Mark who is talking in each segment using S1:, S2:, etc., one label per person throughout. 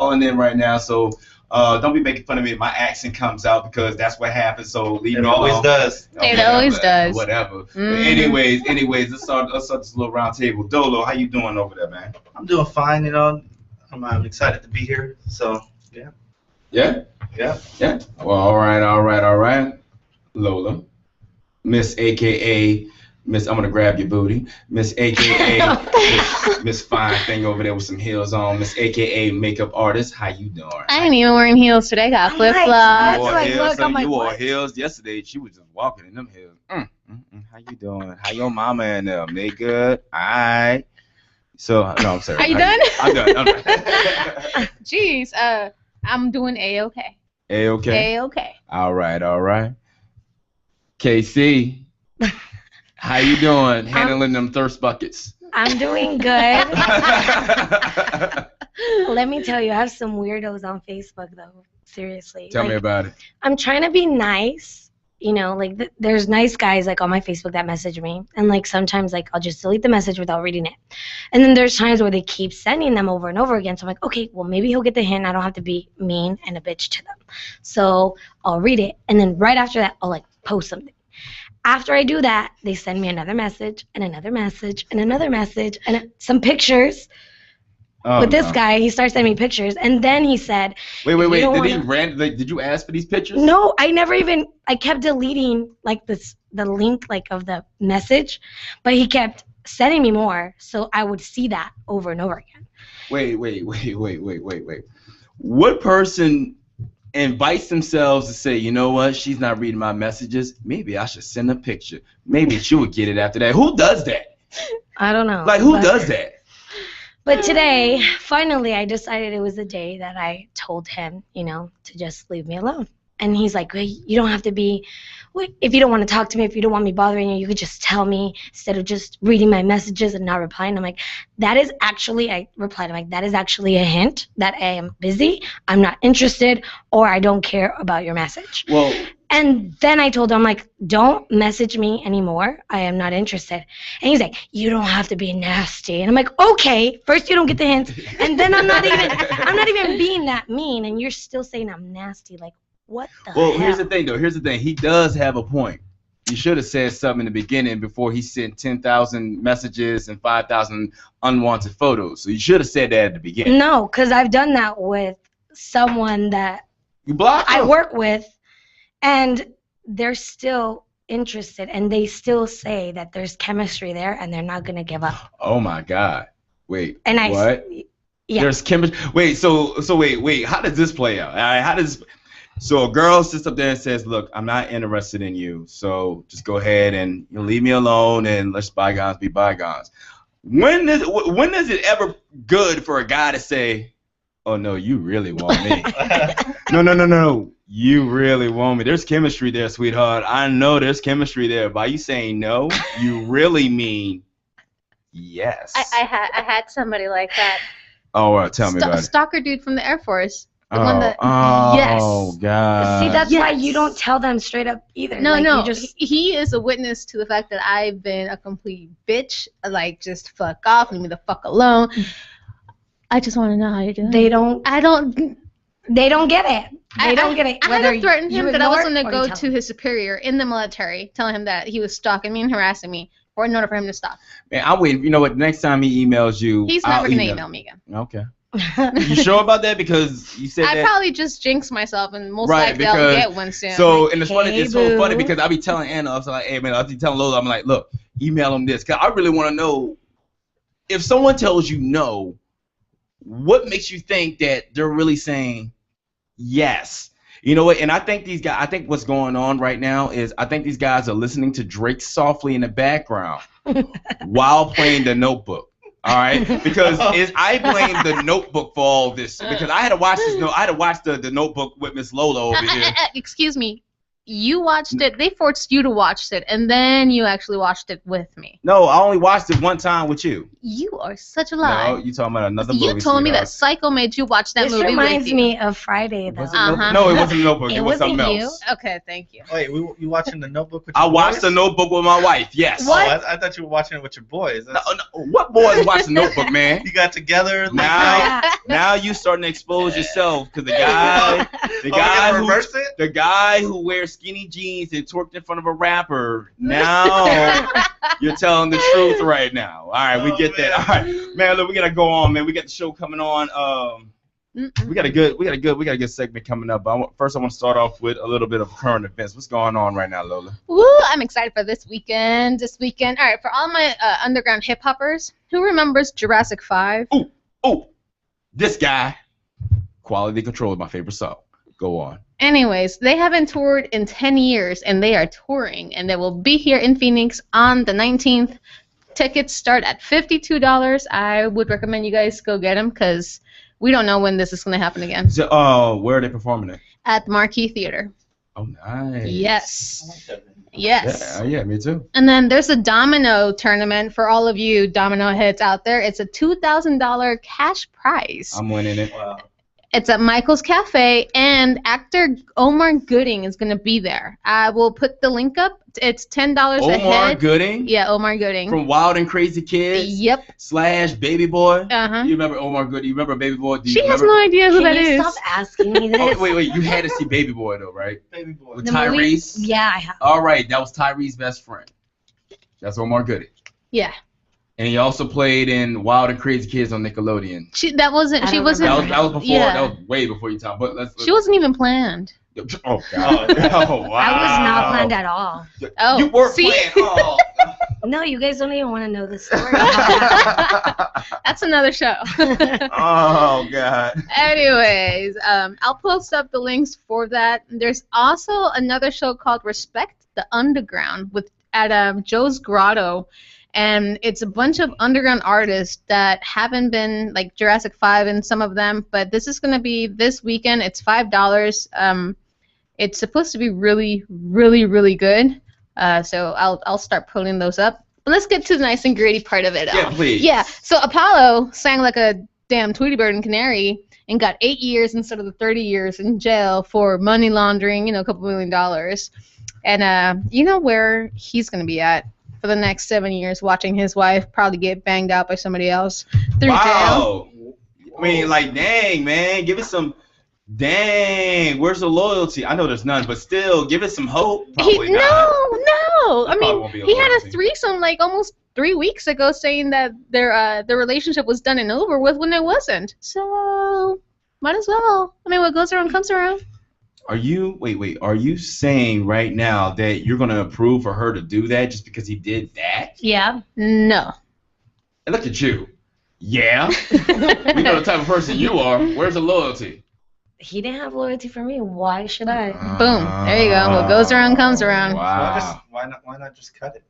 S1: calling in right now, so don't be making fun of me if my accent comes out because that's what happens. So leave me alone.
S2: It always does.
S3: It always does.
S1: Whatever. But anyways, let's start this little round table. Dolo, how you doing over there, man?
S2: I'm doing fine. You know, I'm excited to be here. So yeah.
S1: Yeah.
S2: Yeah.
S1: Yeah. Well, all right. Lola, Miss AKA Miss, I'm gonna grab your booty, Miss AKA Miss Fine Thing over there with some heels on, Miss AKA Makeup Artist. How you doing?
S3: I ain't even wearing heels today. Got flip flops.
S1: You wore heels yesterday. She was just walking in them heels. How you doing? How your mama and them? They good? All right. So no, I'm sorry.
S3: Are you done?
S1: I'm done.
S3: Jeez, I'm doing A-okay.
S1: A-okay.
S3: A-okay.
S1: All right. KC. How you doing handling them thirst buckets?
S4: I'm doing good. Let me tell you, I have some weirdos on Facebook, though. Seriously.
S1: Tell me about it.
S4: I'm trying to be nice. You know, like, there's nice guys, like, on my Facebook that message me. And, like, sometimes, like, I'll just delete the message without reading it. And then there's times where they keep sending them over and over again. So I'm like, okay, well, maybe he'll get the hint. I don't have to be mean and a bitch to them. So I'll read it. And then right after that, I'll, like, post something. After I do that, they send me another message and another message and another message and some pictures. With this guy, he starts sending me pictures, and then he said,
S1: "Wait! Did you ask for these pictures?"
S4: No, I kept deleting like the link like of the message, but he kept sending me more, so I would see that over and over again.
S1: Wait! What person invites themselves to say, you know what, she's not reading my messages, maybe I should send a picture. Maybe she would get it after that. Who does that?
S4: I don't know.
S1: Like, who does that?
S4: But today, finally, I decided it was the day that I told him, you know, to just leave me alone. And he's like, well, you don't have to be, if you don't want to talk to me, if you don't want me bothering you, you could just tell me instead of just reading my messages and not replying. I'm like, that is actually, I replied, I'm like, that is actually a hint that I am busy, I'm not interested, or I don't care about your message.
S1: Well,
S4: and then I told him, I'm like, don't message me anymore. I am not interested. And he's like, you don't have to be nasty. And I'm like, okay, first you don't get the hint, and then I'm not even being that mean, and you're still saying I'm nasty. Like, what the hell?
S1: Well, here's the thing, though. Here's the thing. He does have a point. You should have said something in the beginning before he sent 10,000 messages and 5,000 unwanted photos. So you should have said that at the beginning.
S4: No, because I've done that with someone that I work with, and they're still interested, and they still say that there's chemistry there, and they're not going to give up.
S1: Oh, my God. Wait,
S4: and
S1: what?
S4: Yeah.
S1: There's chemistry. Wait, so wait. How does this play out? All right, So a girl sits up there and says, look, I'm not interested in you, so just go ahead and leave me alone and let's bygones be bygones. When is it ever good for a guy to say, oh, no, you really want me? No, you really want me. There's chemistry there, sweetheart. I know there's chemistry there. By you saying no, you really mean yes.
S3: I had somebody like that.
S1: Oh, tell me about it.
S3: Stalker dude from the Air Force.
S1: Oh,
S3: yes.
S1: God.
S4: See, that's why you don't tell them straight up either.
S3: No,
S4: like,
S3: no.
S4: You
S3: he is a witness to the fact that I've been a complete bitch. Like, just fuck off, leave me the fuck alone. I just want to know how you're doing.
S4: They don't get it. They don't get it.
S3: I had to threaten him that I was going to go to his superior in the military, telling him that he was stalking me and harassing me, or in order for him to stop.
S1: Man, I'll wait. You know what? Next time he emails you,
S3: he's never going to email me again.
S1: Okay. You sure about that? Because you said
S3: I'd probably just jinx myself, and most likely I'll get one soon.
S1: So, and it's funny. It's so funny because I'll be telling Anna, I was like, hey man, I'll be telling Lola, I'm like, look, email him this, because I really want to know if someone tells you no, what makes you think that they're really saying yes? You know what? And I think these guys, I think what's going on right now is I think these guys are listening to Drake softly in the background while playing The Notebook. All right, because I blame The Notebook for all this, because I had to watch this. I had to watch the Notebook with Miss Lola over here.
S3: Excuse me, You watched it. They forced you to watch it, and then you actually watched it with me.
S1: No, I only watched it one time with you.
S3: You are such a lie.
S1: No, you talking about another movie.
S3: You told me that
S1: sweetheart.
S3: Psycho made you watch that
S4: This
S3: movie
S4: reminds
S3: with you.
S4: me of Friday, though.
S1: Was it
S3: Uh-huh.
S1: No, it wasn't Notebook. It was
S4: wasn't
S1: something
S4: you.
S1: else.
S3: Okay, thank you.
S2: Wait, you watching The Notebook with
S1: I
S2: your
S1: watched The
S2: boys?
S1: Notebook with my wife. Yes.
S2: What? I thought you were watching it with your boys.
S1: No, no, what boys watch The Notebook, man?
S2: You got together.
S1: Now, now you starting to expose yourself because the guy who wears skinny jeans and twerked in front of a rapper. Now you're telling the truth right now. All right, we get that. All right, man. Look, we gotta go on, man. We got the show coming on. We got a good segment coming up. But first, I want to start off with a little bit of current events. What's going on right now, Lola?
S3: Woo! I'm excited for this weekend. All right, for all my underground hip hoppers, who remembers Jurassic 5?
S1: Oh, this guy. Quality Control is my favorite song. Go on.
S3: Anyways, they haven't toured in 10 years, and they are touring, and they will be here in Phoenix on the 19th. Tickets start at $52. I would recommend you guys go get them because we don't know when this is going to happen again.
S1: So, where are they performing at?
S3: At the Marquee Theater.
S1: Oh, nice.
S3: Yes. Yes.
S1: Yeah, me too.
S3: And then there's a domino tournament for all of you domino heads out there. It's a $2,000 cash prize.
S1: I'm winning it.
S2: Wow.
S3: It's at Michael's Cafe, and actor Omar Gooding is going to be there. I will put the link up. It's $10 a head.
S1: Omar Gooding?
S3: Yeah, Omar Gooding.
S1: From Wild and Crazy Kids?
S3: Yep.
S1: / Baby Boy?
S3: Uh-huh.
S1: You remember Omar Gooding? You remember Baby Boy?
S3: She has no idea who
S4: Can
S3: that
S4: you
S3: is.
S4: stop asking me this?
S1: Oh, wait. You had to see Baby Boy, though, right?
S2: Baby boy.
S1: With
S4: The movie?
S1: Tyrese?
S4: Yeah, I have.
S1: All right, that was Tyrese's best friend. That's Omar Gooding.
S3: Yeah.
S1: And he also played in Wild and Crazy Kids on Nickelodeon.
S3: She
S1: That was before.
S3: Yeah.
S1: That was way before your time. But let's.
S3: She wasn't even planned.
S1: Oh God! Oh wow!
S4: I was not planned at all.
S3: Oh,
S1: You were
S3: see?
S1: planned. Oh.
S4: No, you guys don't even want to know the story.
S3: That's another show.
S1: Oh God!
S3: Anyways, I'll post up the links for that. There's also another show called Respect the Underground at Joe's Grotto. And it's a bunch of underground artists that haven't been, like Jurassic 5 and some of them, but this is going to be this weekend. It's $5. It's supposed to be really, really, really good. So I'll start putting those up. But let's get to the nice and gritty part of it.
S1: Yeah, please.
S3: Yeah, so Apollo sang like a damn Tweety Bird and Canary and got 8 years instead of the 30 years in jail for money laundering, a couple $1 million. And you know where he's going to be at for the next 7 years, watching his wife probably get banged out by somebody else through jail.
S1: Wow. I mean, like, dang, man, give it some. Dang, where's the loyalty? I know there's none, but still, give it some hope. Probably not.
S3: No. I
S1: probably
S3: mean,
S1: won't be a
S3: he had a
S1: loyalty.
S3: threesome like almost 3 weeks ago, saying that their relationship was done and over with when it wasn't. So might as well. I mean, what goes around comes around.
S1: Are you Are you saying right now that you're gonna approve for her to do that just because he did that?
S4: Yeah.
S3: No.
S1: And look at you. Yeah. We know the type of person you are. Where's the loyalty?
S4: He didn't have loyalty for me. Why should I?
S3: Boom. There you go. What goes around comes around.
S1: Wow.
S2: Why not just cut it?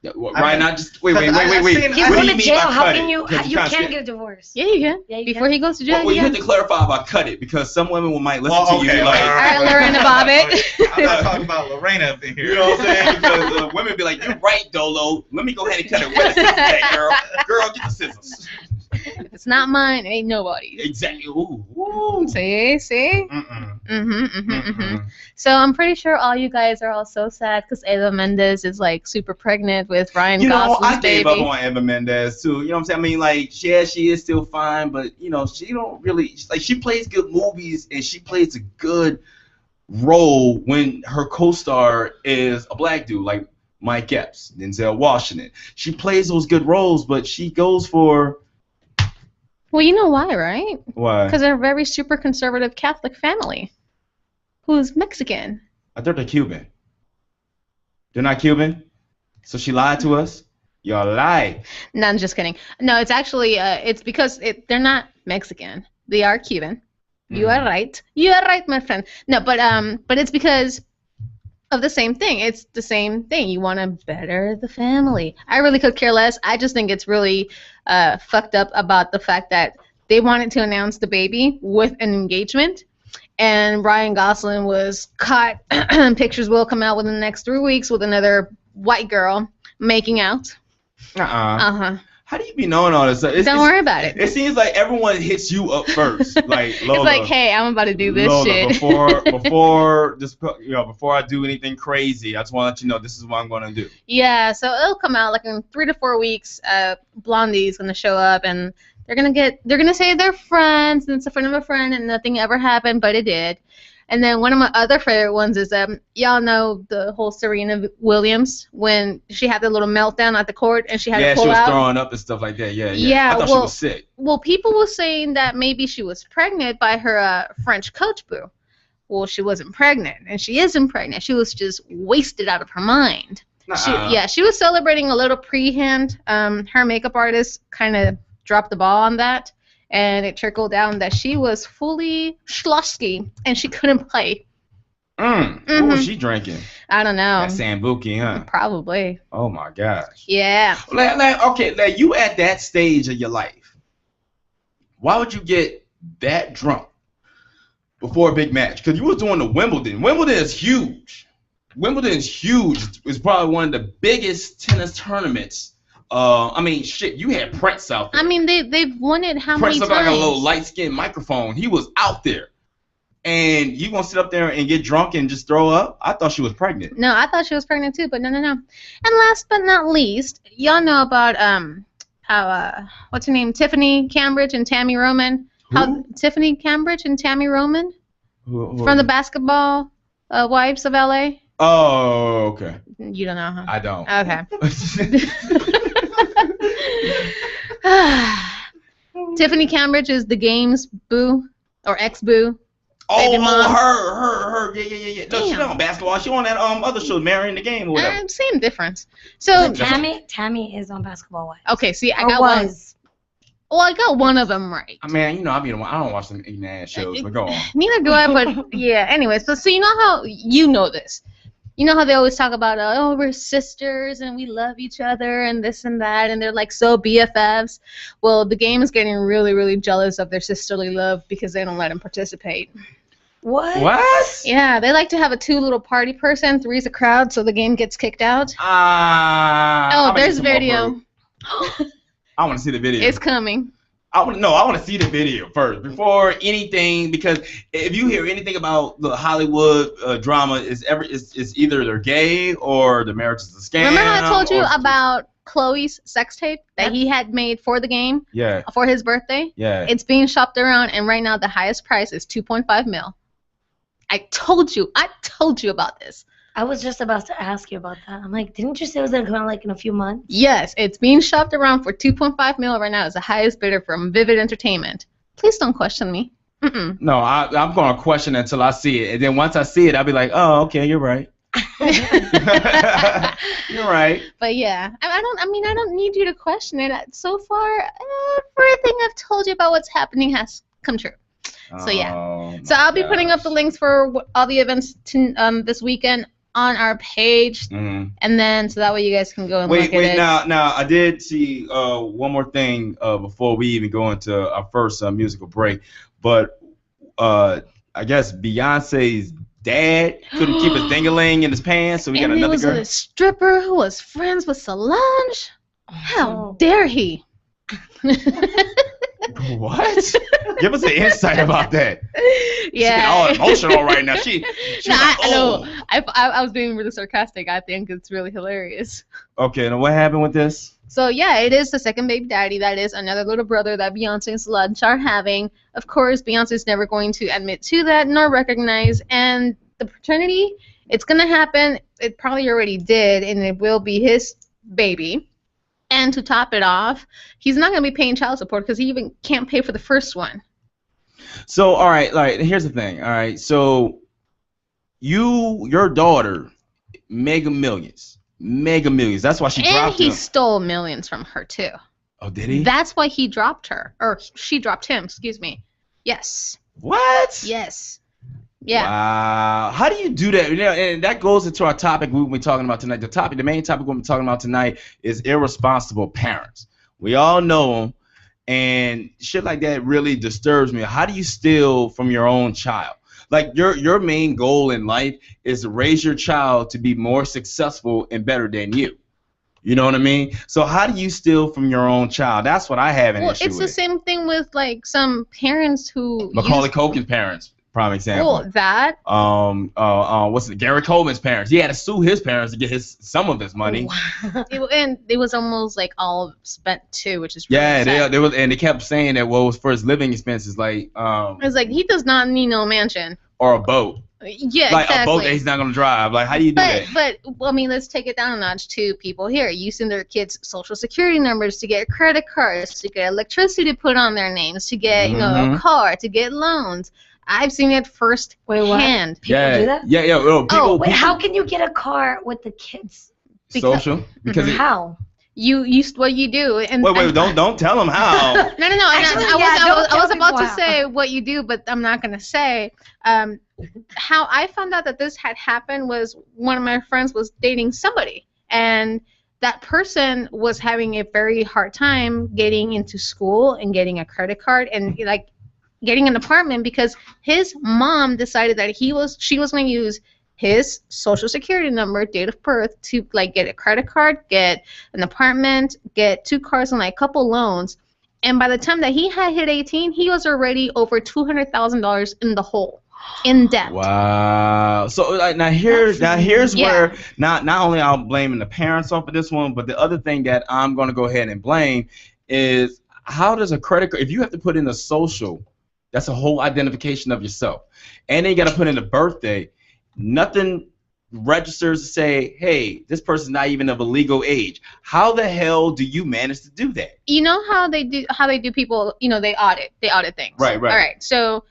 S1: Yeah, why not just wait?
S2: I've
S1: Wait.
S2: seen-
S4: He's
S2: What
S4: going
S2: do
S4: to
S1: mean
S4: jail.
S1: by
S4: How
S1: cut
S4: can
S1: it?
S4: you?
S1: Because
S4: You
S1: can't
S4: can't
S1: say-
S4: get a divorce.
S3: Yeah, you can.
S4: Yeah, you
S3: Before
S4: can.
S3: he goes to jail,
S1: Well, you
S3: yeah.
S1: have to clarify about cut it because some women might listen to you like.
S3: All right, Lorena Bobbitt.
S2: I'm not talking about Lorena up in here.
S1: You know what I'm saying? Because women be like, "You're right, Dolo. Let me go ahead and cut it. Where the scissors at, girl? Girl, get the scissors."
S3: If it's not mine, it ain't nobody's.
S1: Exactly. Ooh.
S3: See? So I'm pretty sure all you guys are all so sad because Eva Mendes is like super pregnant with Ryan
S1: You know,
S3: Gosling's
S1: I gave
S3: baby.
S1: up on Eva Mendes too. You know what I'm saying? I mean, like, yeah, she is still fine, but she don't really like. She plays good movies and she plays a good role when her co-star is a black dude like Mike Epps, Denzel Washington. She plays those good roles, but she goes for.
S3: Well, you know why, right?
S1: Why?
S3: Because they're a very super conservative Catholic family who's Mexican.
S1: I thought they're Cuban. They're not Cuban? So she lied to us? Y'all lie.
S3: No, I'm just kidding. No, it's actually it's because they're not Mexican. They are Cuban. You are right. You are right, my friend. No, but it's because of the same thing. It's the same thing. You want to better the family. I really could care less. I just think it's really fucked up about the fact that they wanted to announce the baby with an engagement, and Ryan Gosling was caught. Pictures will come out within the next 3 weeks with another white girl making out. Uh-huh.
S1: How do you be knowing all this stuff?
S3: Don't worry about it.
S1: It seems like everyone hits you up first. Like Lola,
S3: it's like, hey, I'm about to do this
S1: Lola,
S3: shit.
S1: before I do anything crazy, I just want to let you know this is what I'm gonna do.
S3: Yeah, so it'll come out like in 3 to 4 weeks. Blondie's gonna show up and they're gonna say they're friends and it's a friend of a friend and nothing ever happened, but it did. And then one of my other favorite ones is y'all know the whole Serena Williams when she had the little meltdown at the court and she had to pull out.
S1: Yeah, she was throwing up and stuff like that. Yeah. I thought she was sick.
S3: Well, people were saying that maybe she was pregnant by her French coach boo. Well, she wasn't pregnant, and she isn't pregnant. She was just wasted out of her mind. She was celebrating a little pre-hand. Her makeup artist kind of dropped the ball on that. And it trickled down that she was fully schlossky and she couldn't play.
S1: What was she drinking?
S3: I don't know.
S1: That Sambuki, huh?
S3: Probably.
S1: Oh my gosh.
S3: Yeah.
S1: Like you at that stage of your life, why would you get that drunk before a big match? Because you was doing the Wimbledon. Wimbledon is huge. It's probably one of the biggest tennis tournaments. I mean, shit, you had Prince out there.
S3: I mean, they've won it how
S1: Prince
S3: many times?
S1: Prince looked like a little light-skinned microphone. He was out there. And you gonna sit up there and get drunk and just throw up? I thought she was pregnant.
S3: No, I thought she was pregnant too, but no. And last but not least, y'all know about how what's her name? Tiffany Cambridge and Tammy Roman. Tiffany Cambridge and Tammy Roman?
S1: Who
S3: from the Basketball Wives of LA?
S1: Oh, okay.
S3: You don't know, huh?
S1: I don't.
S3: Okay. Tiffany Cambridge is the game's boo or ex-boo.
S1: Her. Yeah. No, she's not on basketball. She on that other show, Marrying the Game or whatever.
S3: Same difference. So
S4: Tammy is on Basketball Wives.
S3: Okay, see, I got one. Well, I got one of them right.
S1: I mean, I don't watch them eating ass shows, but go on.
S3: Neither do I, but yeah. Anyways, so you know how you know this. You know how they always talk about, we're sisters and we love each other and this and that, and they're like so BFFs. Well, the game is getting really, really jealous of their sisterly love because they don't let them participate.
S4: What?
S3: Yeah, they like to have a 2 little party person, 3's a crowd, so the game gets kicked out. There's video.
S1: I want to see the video.
S3: It's coming.
S1: I want to see the video first before anything, because if you hear anything about the Hollywood drama, it's either they're gay or the marriage is a scam.
S3: Remember how I told you about Chloe's sex tape that he had made for the game?
S1: Yeah.
S3: For his birthday?
S1: Yeah.
S3: It's being shopped around, and right now the highest price is $2.5 million. I told you about this.
S4: I was just about to ask you about that. I'm like, didn't you say it was gonna come out like in a few months?
S3: Yes, it's being shopped around for $2.5 million right now. It's the highest bidder from Vivid Entertainment. Please don't question me. Mm-mm.
S1: No, I'm gonna question it until I see it, and then once I see it, I'll be like, oh, okay, you're right. You're right.
S3: But yeah, I don't need you to question it. So far, everything I've told you about what's happening has come true. So yeah. So I'll be putting up the links for all the events this weekend on our page, and then so that way you guys can go and look at it.
S1: Now I did see one more thing before we even go into our first musical break, but I guess Beyonce's dad couldn't keep his ding-a-ling in his pants, so he got another girl.
S3: And he was a stripper who was friends with Solange. How dare he?
S1: What? Give us an insight about that.
S3: Yeah.
S1: She's all emotional right now.
S3: I know. I was being really sarcastic. I think it's really hilarious.
S1: Okay, now what happened with this?
S3: So yeah, it is the second baby daddy. That is another little brother that Beyonce and Solange are having. Of course, Beyonce's never going to admit to that nor recognize. And the paternity, it's gonna happen. It probably already did, and it will be his baby. And to top it off, he's not going to be paying child support because he even can't pay for the first one.
S1: So, all right, like here's the thing. All right, so your daughter, mega millions. That's why she dropped him.
S3: And he stole millions from her too.
S1: Oh, did he?
S3: That's why he dropped her, or she dropped him. Excuse me. Yes.
S1: What?
S3: Yes. Yeah.
S1: Wow. How do you do that? You know, and that goes into our topic we will be talking about tonight. The main topic we'll be talking about tonight is irresponsible parents. We all know them, and shit like that really disturbs me. How do you steal from your own child? Like your main goal in life is to raise your child to be more successful and better than you. You know what I mean? So how do you steal from your own child? That's what I have an issue with.
S3: Well, it's the same thing with like some parents who
S1: Macaulay Culkin's parents, prime example.
S3: Well, that.
S1: What's it? Gary Coleman's parents. He had to sue his parents to get some of his money.
S3: And it was almost like all spent too, which is really sad.
S1: they was, and they kept saying that what was for his living expenses, like
S3: it's like he does not need no mansion
S1: or a boat.
S3: Yeah,
S1: like
S3: exactly.
S1: a boat that he's not gonna drive. Like, how do you do that?
S3: But well, I mean, let's take it down a notch to people here using their kids' social security numbers to get credit cards, to get electricity to put on their names, to get a car, to get loans. I've seen it first hand.
S4: People do that?
S1: Yeah. Well, people,
S4: how can you get a car with the kids?
S1: Social? Because
S4: how?
S3: You what you do and
S1: wait, don't tell them how.
S3: No.
S4: Actually,
S3: I was about to say what you do, but I'm not gonna say. How I found out that this had happened was one of my friends was dating somebody, and that person was having a very hard time getting into school and getting a credit card and like getting an apartment because his mom decided that she was going to use his social security number, date of birth, to like get a credit card, get an apartment, get 2 cars and like a couple loans. And by the time that he had hit 18, he was already over $200,000 in the hole, in debt.
S1: Wow. So like, here's where not only I'm blaming the parents off of this one, but the other thing that I'm going to go ahead and blame is how does a credit card, if you have to put in a social, that's a whole identification of yourself, and then you got to put in a birthday. Nothing registers to say, hey, this person's not even of a legal age. How the hell do you manage to do that?
S3: You know how they do people, they audit things.
S1: Right.
S3: All right. So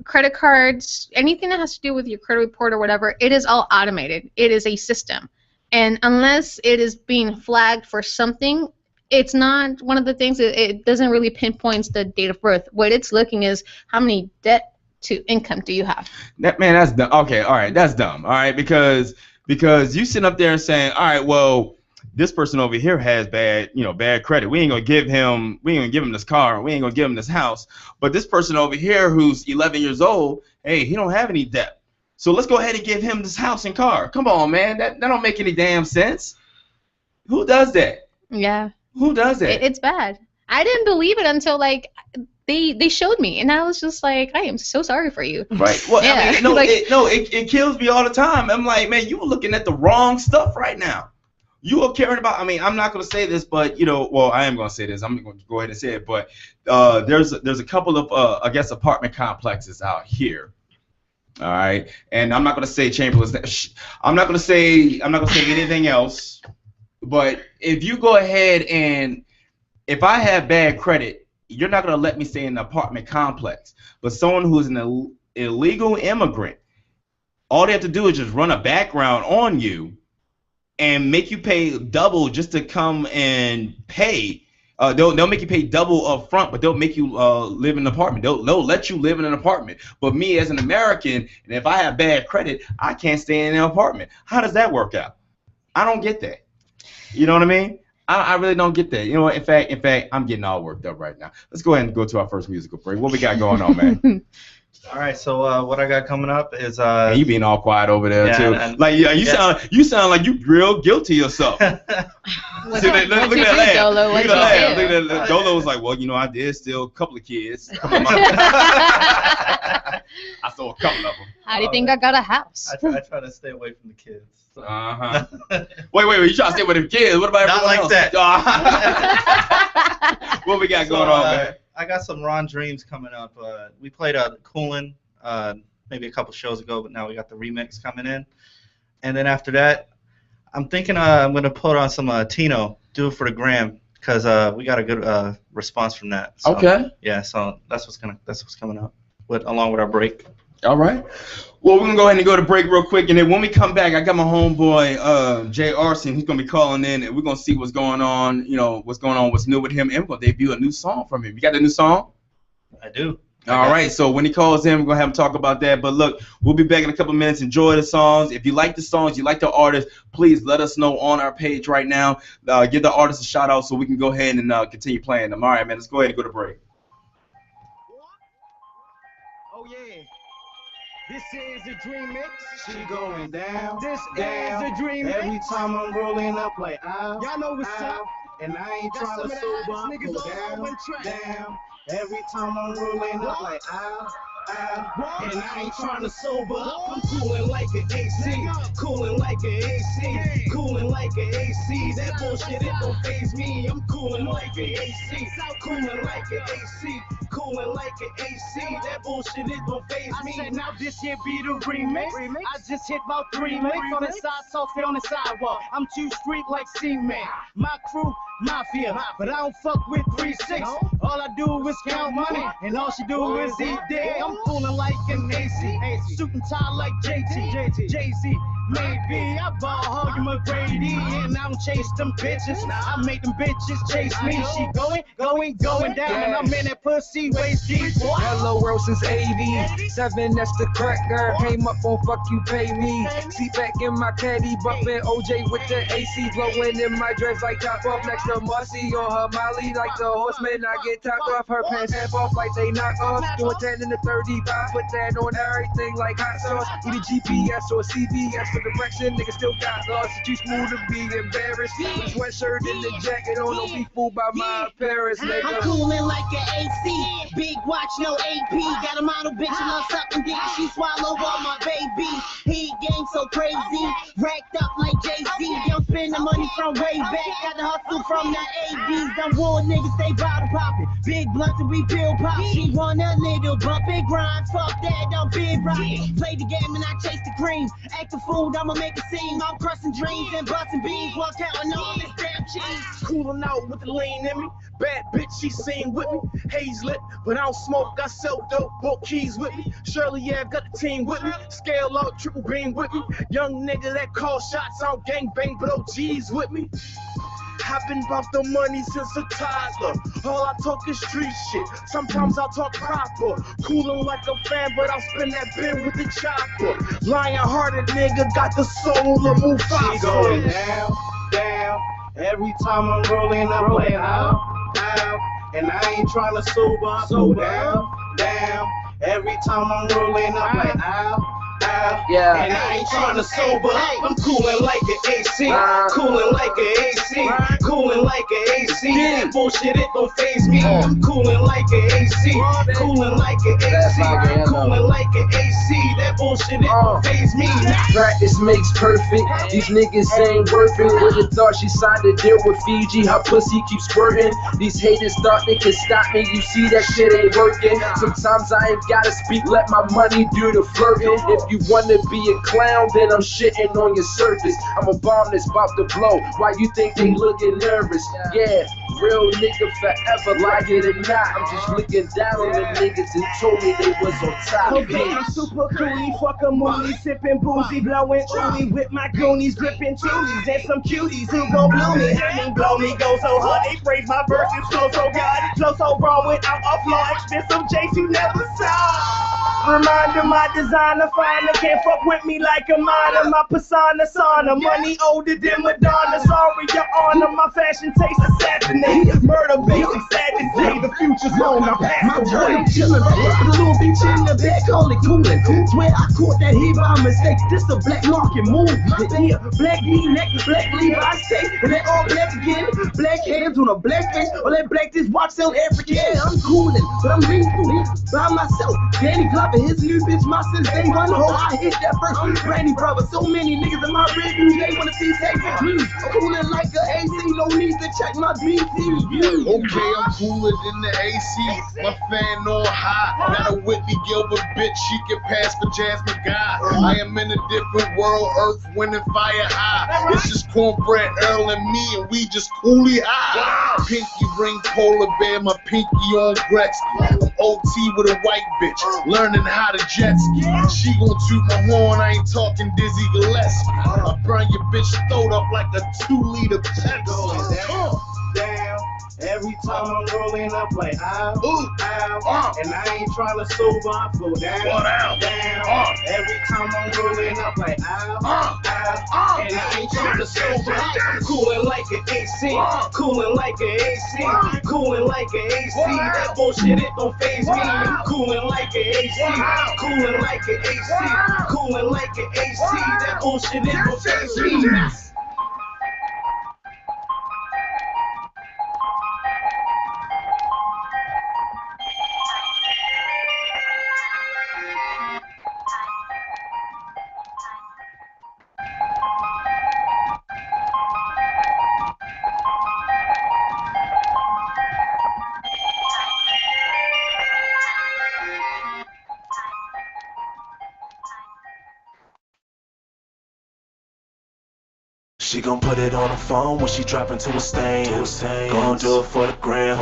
S3: credit cards, anything that has to do with your credit report or whatever, it is all automated. It is a system. And unless it is being flagged for something, it's not one of the things it doesn't really pinpoint the date of birth. What it's looking is how many debt to income do you have?
S1: That's dumb. Okay, all right, that's dumb. All right, because you sitting up there and saying, all right, well, this person over here has bad credit. We ain't gonna give him this car. We ain't gonna give him this house. But this person over here who's 11 years old, hey, he don't have any debt. So let's go ahead and give him this house and car. Come on, man, that don't make any damn sense. Who does that?
S3: Yeah.
S1: Who does that?
S3: It's bad. I didn't believe it until like they showed me, and I was just like, I am so sorry for you.
S1: Right. Well,
S3: yeah.
S1: I mean, it kills me all the time. I'm like, man, you were looking at the wrong stuff right now. You are caring about. I mean, I'm not going to say this, but well, I am going to say this. I'm going to go ahead and say it. But there's a couple of I guess apartment complexes out here. All right, and I'm not going to say Chamberlain's. I'm not going to say anything else. But if you go ahead and if I have bad credit, you're not going to let me stay in an apartment complex. But someone who's an illegal immigrant, all they have to do is just run a background on you and make you pay double just to come and pay. They'll make you pay double up front, but they'll make you live in an apartment. They'll let you live in an apartment. But me as an American, and if I have bad credit, I can't stay in an apartment. How does that work out? I don't get that. You know what I mean? I really don't get that. In fact, I'm getting all worked up right now. Let's go ahead and go to our first musical break. What we got going on, man?
S2: All right, so what I got coming up is
S1: you being all quiet over there too. You sound like you real guilty yourself. Look at that laugh. Dolo was like, well, I did steal a couple of kids. I stole a couple of them.
S3: How do you think I got a house?
S2: I try to stay away from the kids. So.
S1: Wait, you try to stay with the kids? What about everyone else?
S2: Not like
S1: that. What we got going on, man?
S2: I got some Ron Dreams coming up. We played Coolin' maybe a couple shows ago, but now we got the remix coming in. And then after that, I'm thinking I'm going to put on some Tino, Do It For The Gram, because we got a good response from that. So,
S1: okay.
S2: Yeah, so that's what's coming up along with our break.
S1: All right. Well, we're going to go ahead and go to break real quick, and then when we come back, I got my homeboy, JayArson. He's going to be calling in, and we're going to see what's going on, what's new with him, and we're going to debut a new song from him. You got the new song?
S2: I do.
S1: All right, so when he calls in, we're going to have him talk about that. But look, we'll be back in a couple minutes. Enjoy the songs. If you like the songs, you like the artist, please let us know on our page right now. Give the artist a shout-out so we can go ahead and continue playing them. All right, man, let's go ahead and go to break.
S5: Oh, yeah. This is a dream mix.
S6: She going down.
S5: This
S6: down.
S5: is a dream mix.
S6: Every time I'm rolling up like ow.
S5: Y'all know what's up.
S6: And I ain't
S5: Got
S6: trying
S5: some
S6: to
S5: of the
S6: sober
S5: hottest
S6: up.
S5: niggas
S6: Go
S5: all
S6: down,
S5: on track.
S6: down. Every time I'm rolling up like ow. And I ain't trying to sober up. I'm cooling like an AC. Cooling like an AC. Cooling like an AC. That bullshit, it don't faze me. I'm cooling like an AC. Cooling like an AC. Cooling like an AC. That bullshit, it don't faze
S5: I
S6: me.
S5: said now this here be the remix. I just hit about 3 mix on the side, talking on the sidewalk. I'm too street like C-Man. My crew, Mafia, but I don't fuck with 3-6. All I do is count money, and all she do is eat dick. I'm cooling like an AC, shooting tie like JT, Jay-Z. Maybe I ball hog McGrady, and I don't chase them bitches. I make them bitches chase me. She going down, and I'm in that pussy waist deep.
S7: Hello world since 87, that's the cracker. Came up on fuck you pay me. See back in my caddy, bumping OJ with the AC blowing in my dress like top off next to Marcy on her Molly like the horseman. I get top off her pants half off like they knock off. Doing 10 in the 35, put that on everything like hot sauce. Either GPS or CVS for direction, nigga still got lost. Too smooth to be embarrassed. Sweatshirt and the jacket on, don't be fooled by my appearance,
S8: I'm
S7: nigga.
S8: cooling like an AC, big watch, no AP. Got a model bitch and I'm sucking dick. She swallow all my babies. He gang so crazy, racked up like Jay-Z. Don't spend the money from way back. Got the hustle from the 80s. Them war niggas, they bottle popping. Big blunts and we pill pop. She want a little bumpin' grind. Fuck that, I'm big rock. Play the game and I chase the cream. Act a fool, I'ma make a scene. I'm crushing dreams and busting beans while counting all this damn cheese.
S6: Cooling out with the lean in me. Bad bitch, she sing with me. Haze lit, but I don't smoke. I sell dope, bought keys with me. Shirley, yeah, got the team with me. Scale out, triple beam with me. Young nigga that call shots, I don't gang bang, but OG's with me. I've been about the money since a toddler. All I talk is street shit. Sometimes I talk proper. Coolin' like a fan, but I'll spin that bin with the chopper. Lion-hearted nigga got the soul of Mufasa. She going down, down. Every time I'm rolling up like ow, ow. And I ain't trying to sober up. So down, down. Every time I'm rolling up like ow.
S7: Yeah.
S6: And I ain't trying to sober up. I'm cooling like an AC. Cooling like an AC. Cooling like an AC. That bullshit, it don't faze me. I'm cooling like an AC. Cooling like an AC. Cooling like an AC. That bullshit, it don't faze me.
S7: Practice makes perfect. These niggas ain't worth it. Would've thought she signed a deal with Fiji. Her pussy keeps squirting. These haters thought they could stop me. You see that shit ain't working. Sometimes I ain't gotta speak. Let my money do the flirting. If you wanna be a clown, then I'm shitting on your surface. I'm a bomb that's about to blow. Why you think they looking nervous? Yeah, real nigga forever, like it or not. I'm just looking down on the niggas who told me they was on top.
S5: Okay, I'm super coolie, fuck a moolie, sipping boozy, blowing ooey with my goonies, gripping toolies, and some cuties who gon' blow me. I mean, blow me, go so hard, they praise my verses, flow so god, flow so wrong without a flaw, expensive J's you never saw. Reminder, my designer finer, can't fuck with me like a minor, my persona sauna, money older than Madonna, sorry your honor, my fashion taste assassinated, murder basic, sad to say, the future's long, I'm past the
S9: I'm chillin', with a little bitch in the back, call it coolin'. Swear I caught that heat by mistake. This a black market move. Yeah, black V-neck, black Levi steak, and they all black again. Black hands on a black face, or that black this watch sell African. Yeah, I'm coolin', but I'm lethal by myself. Danny Glover, his new bitch, my since day one. Oh, I hit that first Brandy brother. So many niggas in my review, they wanna see take me. Coolin' like a AC, no need to check my BT.
S10: Okay, I'm cooler than the AC. My fan on high. Not a Whitney Gilbert bitch, she can pass for Jasmine Guy. I am in a different world, earth, wind, and fire high. This is Cornbread, Earl, and me, and we just coolly high. Pinky ring, polar bear, my pinky on Gretzky. I'm OT with a white bitch, learning how to jet ski. She gon' toot my horn, I ain't talking Dizzy Gillespie. I burn your bitch throat up like a 2-liter Pepsi.
S6: Down, down.
S5: Every time I'm rolling up like ow, ow, and I ain't trying to sober up, go down, down. Every time I'm rolling up like ow, ow, and I ain't trying to sober up. Cooling like an AC, cooling like an AC, cooling like an AC. That bullshit, it don't faze me. Cooling like an AC, cooling like an AC, cooling like an AC. That bullshit, it don't faze me.
S9: She gon' put it on the phone when she drop into a stain. Gon' do it for the gram.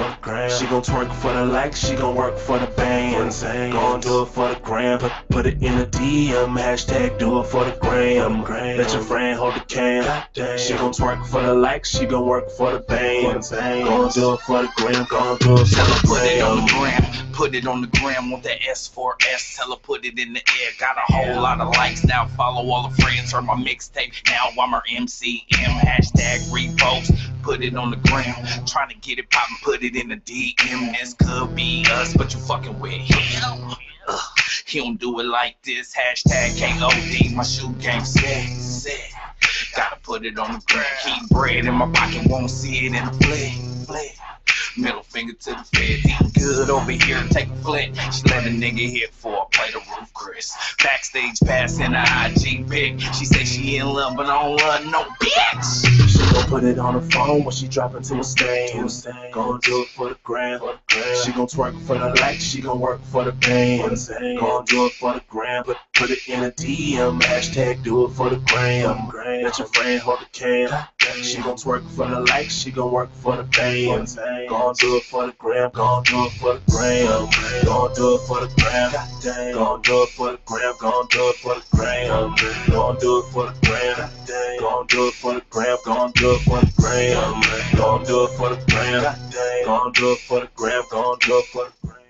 S9: She gon' twerk for the likes. She gon' work for the bands. Gon' do it for the gram. Put it in a DM. Hashtag do it for the gram. Let your friend hold the cam. She gon' twerk for the likes. She gon' work for the bands. Gon' do it for the gram. Gon' do it for the
S11: Put it on the
S9: gram.
S11: gram, put it on the gram with that S4S. Tell her put it in the air. Got a whole lot of likes now. Follow all the friends. Heard my mixtape. Now I'm her MCM. Hashtag repost. Put it on the gram. Trying to get it poppin'. Put it in the DM. This could be us, but you fucking with him. He don't do it like this. Hashtag KOD. My shoe game set. Gotta put it on the gram. Keep bread in my pocket. Won't see it in the flick. Middle finger to the feds, eating good over here, take a flick. She let a nigga hit for a plate of roof Chris. Backstage pass in a IG pic. She say she in love, but I don't love no bitch.
S9: She gon' put it on the phone when she drop into a stain. Gon' do it for the gram. She gon' twerk for the likes. She gon' work for the bands. Gon' do it for the gram. Put it in a DM. Hashtag do it for the gram. Let your friend hold the cam. She gon' twerk for the likes. She gon' work for the bands. Gon' do it for the gram. Gon' do it for the gram. Gon' do it for the gram. Gon' do it for the gram. Gon' do it for the gram. Gon' do it for the gram. Gon' do it for the gram. Gon' do it for the gram. Gon' do it for the gram. Gon' do it for the gram. Gon' do it for the gram.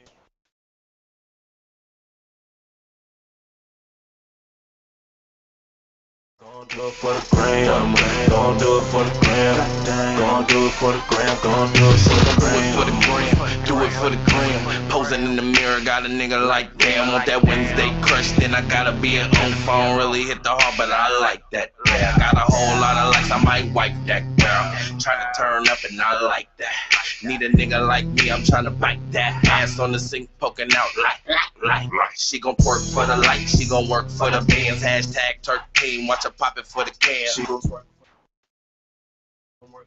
S9: Gon' do it for the gram. Gon' do it for the gram. Gon' do it for the gram. Gon' do it for the gram.
S11: Do it for the gram. Posing in the mirror, got a nigga like damn. Want that Wednesday crush, then I gotta be an on phone. Really hit the heart, but I like that. Yeah, I got a whole lot of likes, I might wipe that girl. Try to turn up and I like that. Need a nigga like me, I'm trying to bite that. Ass on the sink, poking out like. She gon' twerk for the light, she gon' work for the bands. Hashtag Turk team, watch her pop it for the can.
S9: She gon' twerk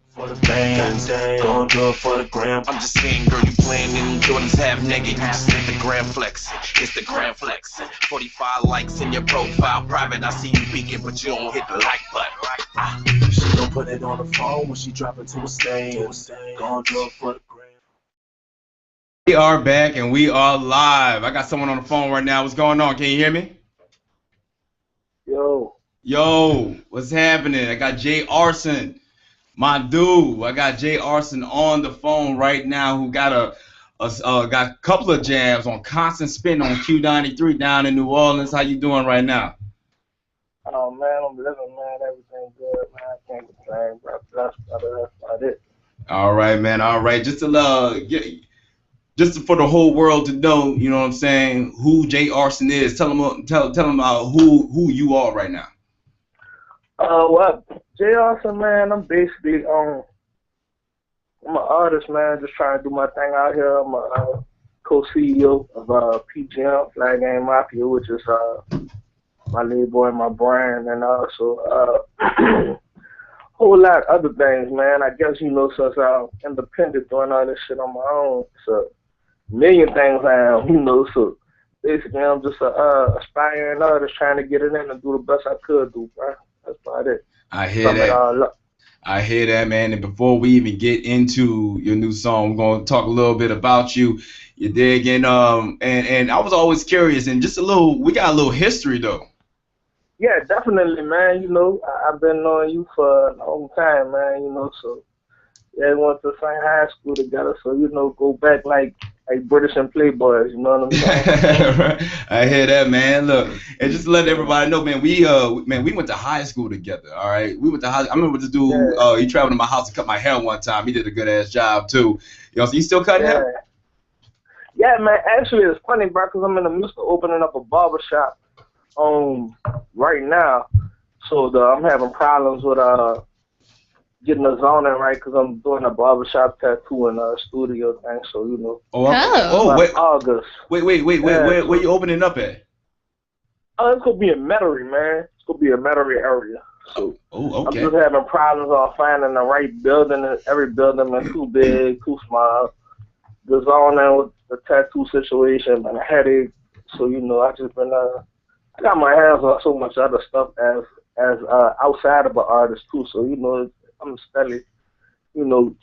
S9: for the bands. Gon' do it for the gram.
S11: I'm just saying, girl, you playing in Jordans half naked. You just hit the gram flexing. It's the gram flexing. 45 likes in your profile private. I see you peeking, but you don't hit the like button.
S9: She gon' put it on the phone when she drop into a stain. Gon' do it for the gram.
S1: We are back and we are live. I got someone on the phone right now. What's going on? Can you hear me? Yo, what's happening? I got JayArson, my dude. I got JayArson on the phone right now, who got got a couple of jams on Constant Spin on Q93 down in New Orleans. How you doing right now?
S12: Oh man, I'm living, man. Everything good, man. I can't complain, bro. That's about it.
S1: All right, man. All right, just for the whole world to know, you know what I'm saying, who JayArson is. Tell them about who you are right now.
S12: Well, JayArson, man, I'm basically I'm an artist, man, just trying to do my thing out here. I'm a co-CEO of PGM, Phly Gang Mafia, which is my label and my brand, and also whole lot of other things, man. I guess, you know, since I'm independent doing all this shit on my own, so million things I am, you know, so basically I'm just a aspiring artist trying to get it in and do the best I could do, bro. That's about it.
S1: I hear that. I hear that, man. And before we even get into your new song, we're going to talk a little bit about you. You dig? And I was always curious, and just we got a little history, though.
S12: Yeah, definitely, man. You know, I've been knowing you for a long time, man, you know, so Yeah, we went to the same high school together, so go back like British and Playboys. You know what I'm saying?
S1: I hear that, man. Look, and just to let everybody know, man, we went to high school together. All right, we went to high. I remember this dude. He traveled to my house to cut my hair one time. He did a good ass job too. So you still cutting hair?
S12: Yeah, man. Actually, it's funny, bro, because I'm in the midst of opening up a barber shop right now. So I'm having problems with getting the zoning right because I'm doing a barbershop tattoo and studio thing. So
S1: wait,
S12: August.
S1: Wait. Where you opening up at?
S12: Oh, it's gonna be in Metairie, man. It's gonna be a Metairie area. So
S1: okay.
S12: I'm just having problems on finding the right building. Every building is too big, too small. The zoning with the tattoo situation and a headache. So I just been I got my hands on so much other stuff as outside of an artist too. So I'm steadily,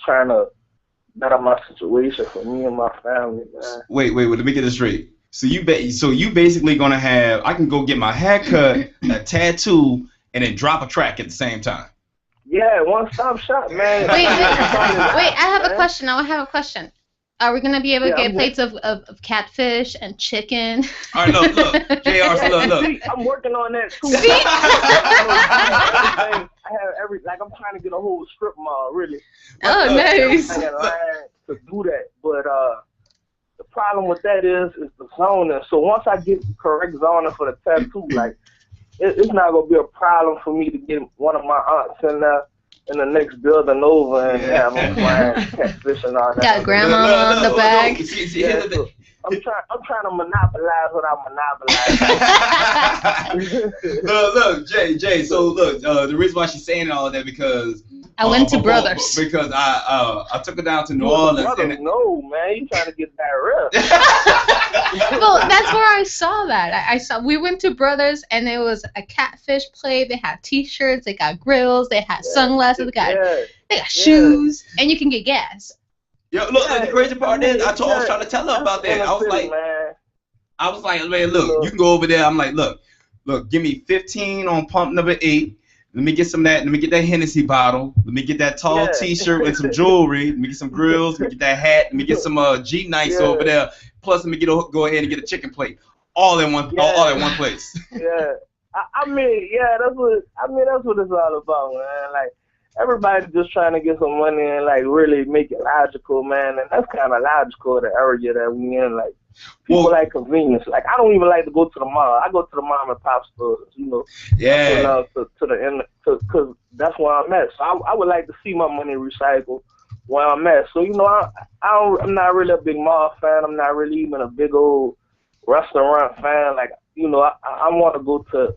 S12: trying to better my situation for me and my family, man.
S1: Wait, let me get this straight. So you basically gonna have, I can go get my hair cut, a tattoo, and then drop a track at the same time.
S12: Yeah, one-stop shop, man.
S3: Wait, I have a question. I have a question. Are we gonna be able to get plates of catfish and chicken?
S1: All right, look, JayArson, look.
S12: See, I'm working on that too.
S3: See?
S12: I have I'm trying to get a whole strip mall, really.
S3: Oh, nice.
S12: I got to do that, but the problem with that is the zoning. So once I get the correct zoning for the tattoo, it's not gonna be a problem for me to get one of my aunts in the next building over and have them flying catfish and all that.
S3: Got grandma on the bag.
S12: I'm trying to monopolize without monopolizing.
S1: Look, Jay. So look, the reason why she's saying all that because
S3: I went to Brothers
S1: because I took her down to New Orleans.
S12: No, man, you trying to get that rep.
S3: Well, that's where I saw that. We went to Brothers and it was a catfish plate. They had T-shirts, they got grills, they had sunglasses, they got shoes, and you can get gas.
S1: Yo, look, the crazy part is, I was trying to tell her about that. I was like, man, look, you can go over there. I'm like, look, give me 15 on pump number 8. Let me get some of that. Let me get that Hennessy bottle. Let me get that tall T-shirt and some jewelry. Let me get some grills. Let me get that hat. Let me get some G Nice over there. Plus, let me go ahead and get a chicken plate. All in one place.
S12: Yeah, I mean, that's what it's all about, man. Like, everybody's just trying to get some money and really make it logical, man. And that's kind of logical, the area that we in. Like, people like convenience. Like, I don't even like to go to the mall. I go to the mom and pop stores,
S1: Yeah.
S12: Because that's where I'm at. So I would like to see my money recycled where I'm at. So I'm not really a big mall fan. I'm not really even a big old restaurant fan. Like, I want to go to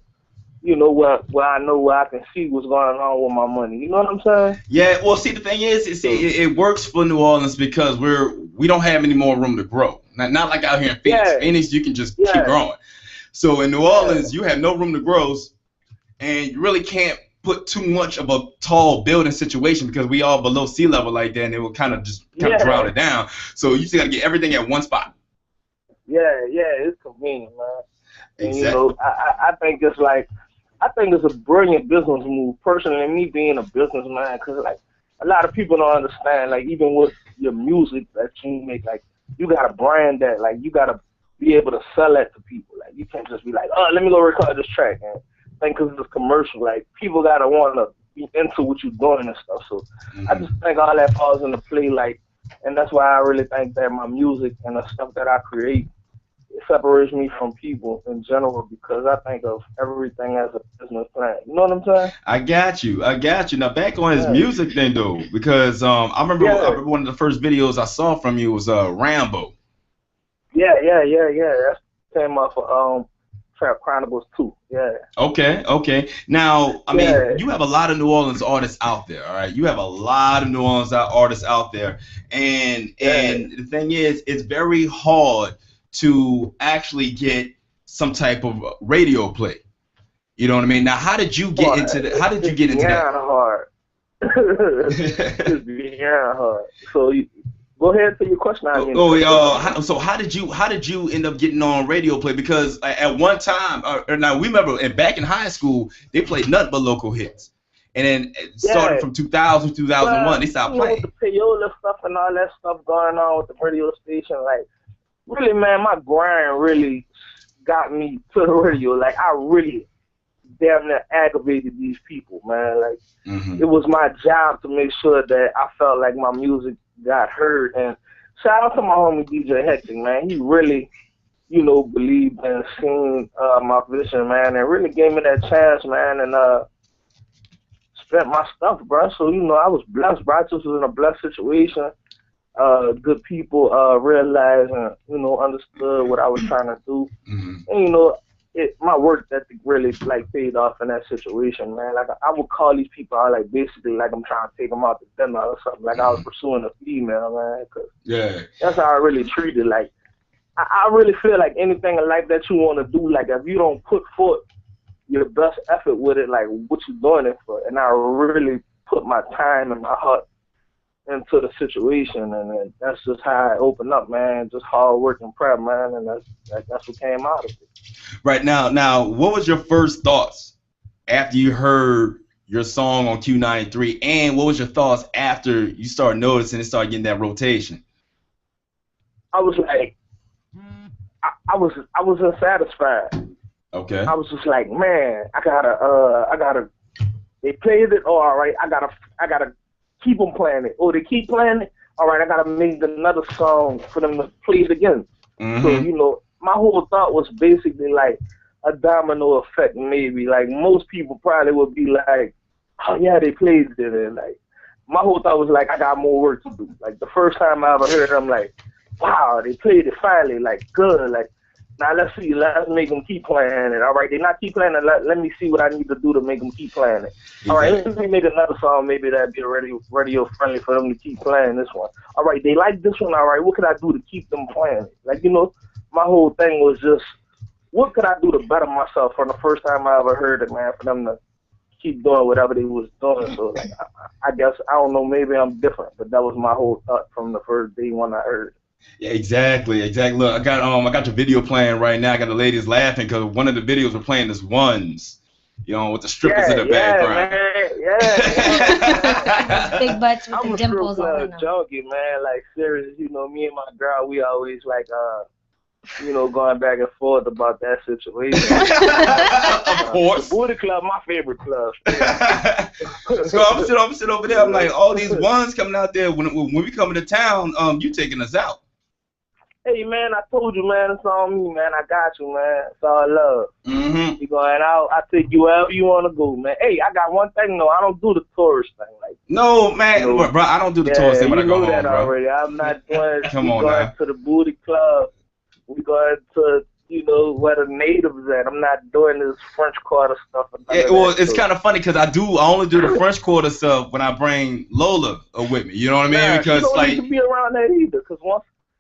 S12: where I know where I can see what's going on with my money. You know what I'm saying?
S1: Yeah. Well, see, the thing is, it works for New Orleans because we don't have any more room to grow. Not like out here in Phoenix.
S12: Yeah.
S1: Phoenix, you can just keep growing. So in New Orleans, you have no room to grow, and you really can't put too much of a tall building situation because we all below sea level like that, and it will kind of drown it down. So you just got to get everything at one spot.
S12: Yeah, it's convenient, man. And,
S1: exactly.
S12: I think it's a brilliant business move. Personally, me being a businessman, because a lot of people don't understand. Like, even with your music that you make, you gotta brand that. You gotta be able to sell that to people. You can't just be like, oh, let me go record this track and think because it's commercial. People gotta want to be into what you're doing and stuff. So I just think all that falls into play. And that's why I really think that my music and the stuff that I create, it separates me from people in general because I think of everything as a business plan. You know what I'm saying? I got you.
S1: Now back on his music thing though, because I remember one of the first videos I saw from you was Rambo.
S12: Yeah. That came off of Trap Chronicles 2. Yeah.
S1: Okay. Now, I mean, you have a lot of New Orleans artists out there, all right? You have a lot of New Orleans artists out there, and the thing is, it's very hard to actually get some type of radio play. You know what I mean? Now, how did you get into that? How did you get into that?
S12: Hard. It's beyond hard. So go ahead to your question.
S1: So how did you end up getting on radio play? Because at one time, now we remember back in high school, they played nothing but local hits. and then it started from 2000, 2001. They stopped playing.
S12: With the payola stuff and all that stuff going on with the radio station, like, really, man, my grind really got me to the radio. Like, I really damn near aggravated these people, man. Like, it was my job to make sure that I felt like my music got heard. And shout out to my homie DJ Hectic, man. He really, you know, believed and seen my vision, man, and really gave me that chance, man, and spent my stuff, bro. So, you know, I was blessed, bro. I just was in a blessed situation. Good people realized and, you know, understood what I was trying to do. And, you know, my work ethic really, like, paid off in that situation, man. Like, I would call these people out, like, basically, like I'm trying to take them out to dinner or something. Like, I was pursuing a female, man. Cause that's how I really treated. Like, I really feel like anything in life that you want to do, like, if you don't put forth your best effort with it, like, what you doing it for? And I really put my time and my heart into the situation, and that's just how I opened up, man. Just hard work and prep, man, and that's what came out of it.
S1: Right now, what was your first thoughts after you heard your song on Q93, and what was your thoughts after you started noticing it started getting that rotation?
S12: I was like, I was unsatisfied.
S1: Okay.
S12: I was just like, man, I gotta. They played it, all right. I gotta keep them playing it. Oh, they keep playing it. All right, I gotta make another song for them to play it again. So, you know, my whole thought was basically like a domino effect, maybe. Like, most people probably would be like, oh yeah, they played it. And like, my whole thought was like, I got more work to do. Like, the first time I ever heard it, I'm like, wow, they played it finally. Like, good. Like, now let's make them keep playing it. All right, they not keep playing it. Let me see what I need to do to make them keep playing it. All right, let me make another song. Maybe that'd be radio friendly for them to keep playing this one. All right, they like this one. All right, what could I do to keep them playing it? Like, you know, my whole thing was just, what could I do to better myself from the first time I ever heard it, man, for them to keep doing whatever they was doing. So, like, I guess, I don't know, maybe I'm different, but that was my whole thought from the first day when I heard it.
S1: Yeah, exactly. Look, I got your video playing right now. I got the ladies laughing because one of the videos we're playing is Ones, you know, with the strippers in the background.
S12: Man,
S4: big butts with the dimples on them.
S12: I'm a junkie, man. Like, serious, you know, me and my girl, we always like, you know, going back and forth about that situation.
S1: Of course.
S12: The Booty Club, my favorite club.
S1: So I'm sitting over there. I'm like, all these ones coming out there. When we come into town, you taking us out.
S12: Hey, man, I told you, man, it's on me, man. I got you, man. It's all love. You going out, I take you wherever you want to go, man. Hey, I got one thing, though. I don't do the tourist thing. Like,
S1: no, man, you know, bro, I don't do the tourist thing when I go home, bro.
S12: Already. I'm not doing
S1: Come on, now.
S12: to the Booty Club. We going to, you know, where the natives at. I'm not doing this French Quarter stuff.
S1: Yeah, well, it's kind of funny because I only do the French Quarter stuff when I bring Lola with me. You know what I mean? Because,
S12: she don't
S1: like,
S12: need to be around that either. Because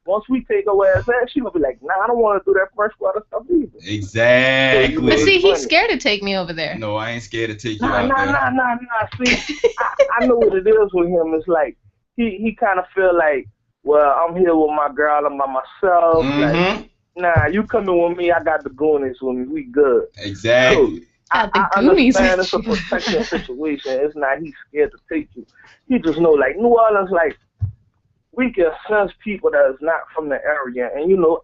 S12: once we take her ass out, she gonna be like, nah, I don't want to do that French Quarter stuff either.
S1: Exactly.
S3: But see, he's scared to take me over there.
S1: No, I ain't scared to take you out there.
S12: Nah. See, I know what it is with him. It's like he kind of feel like, well, I'm here with my girl. I'm by myself. Like, nah, you coming with me. I got the Goonies with me. We good.
S1: Exactly.
S12: So, I understand it's a protection situation. It's not he's scared to take you. He just know, like, New Orleans, like, we can sense people that is not from the area, and you know,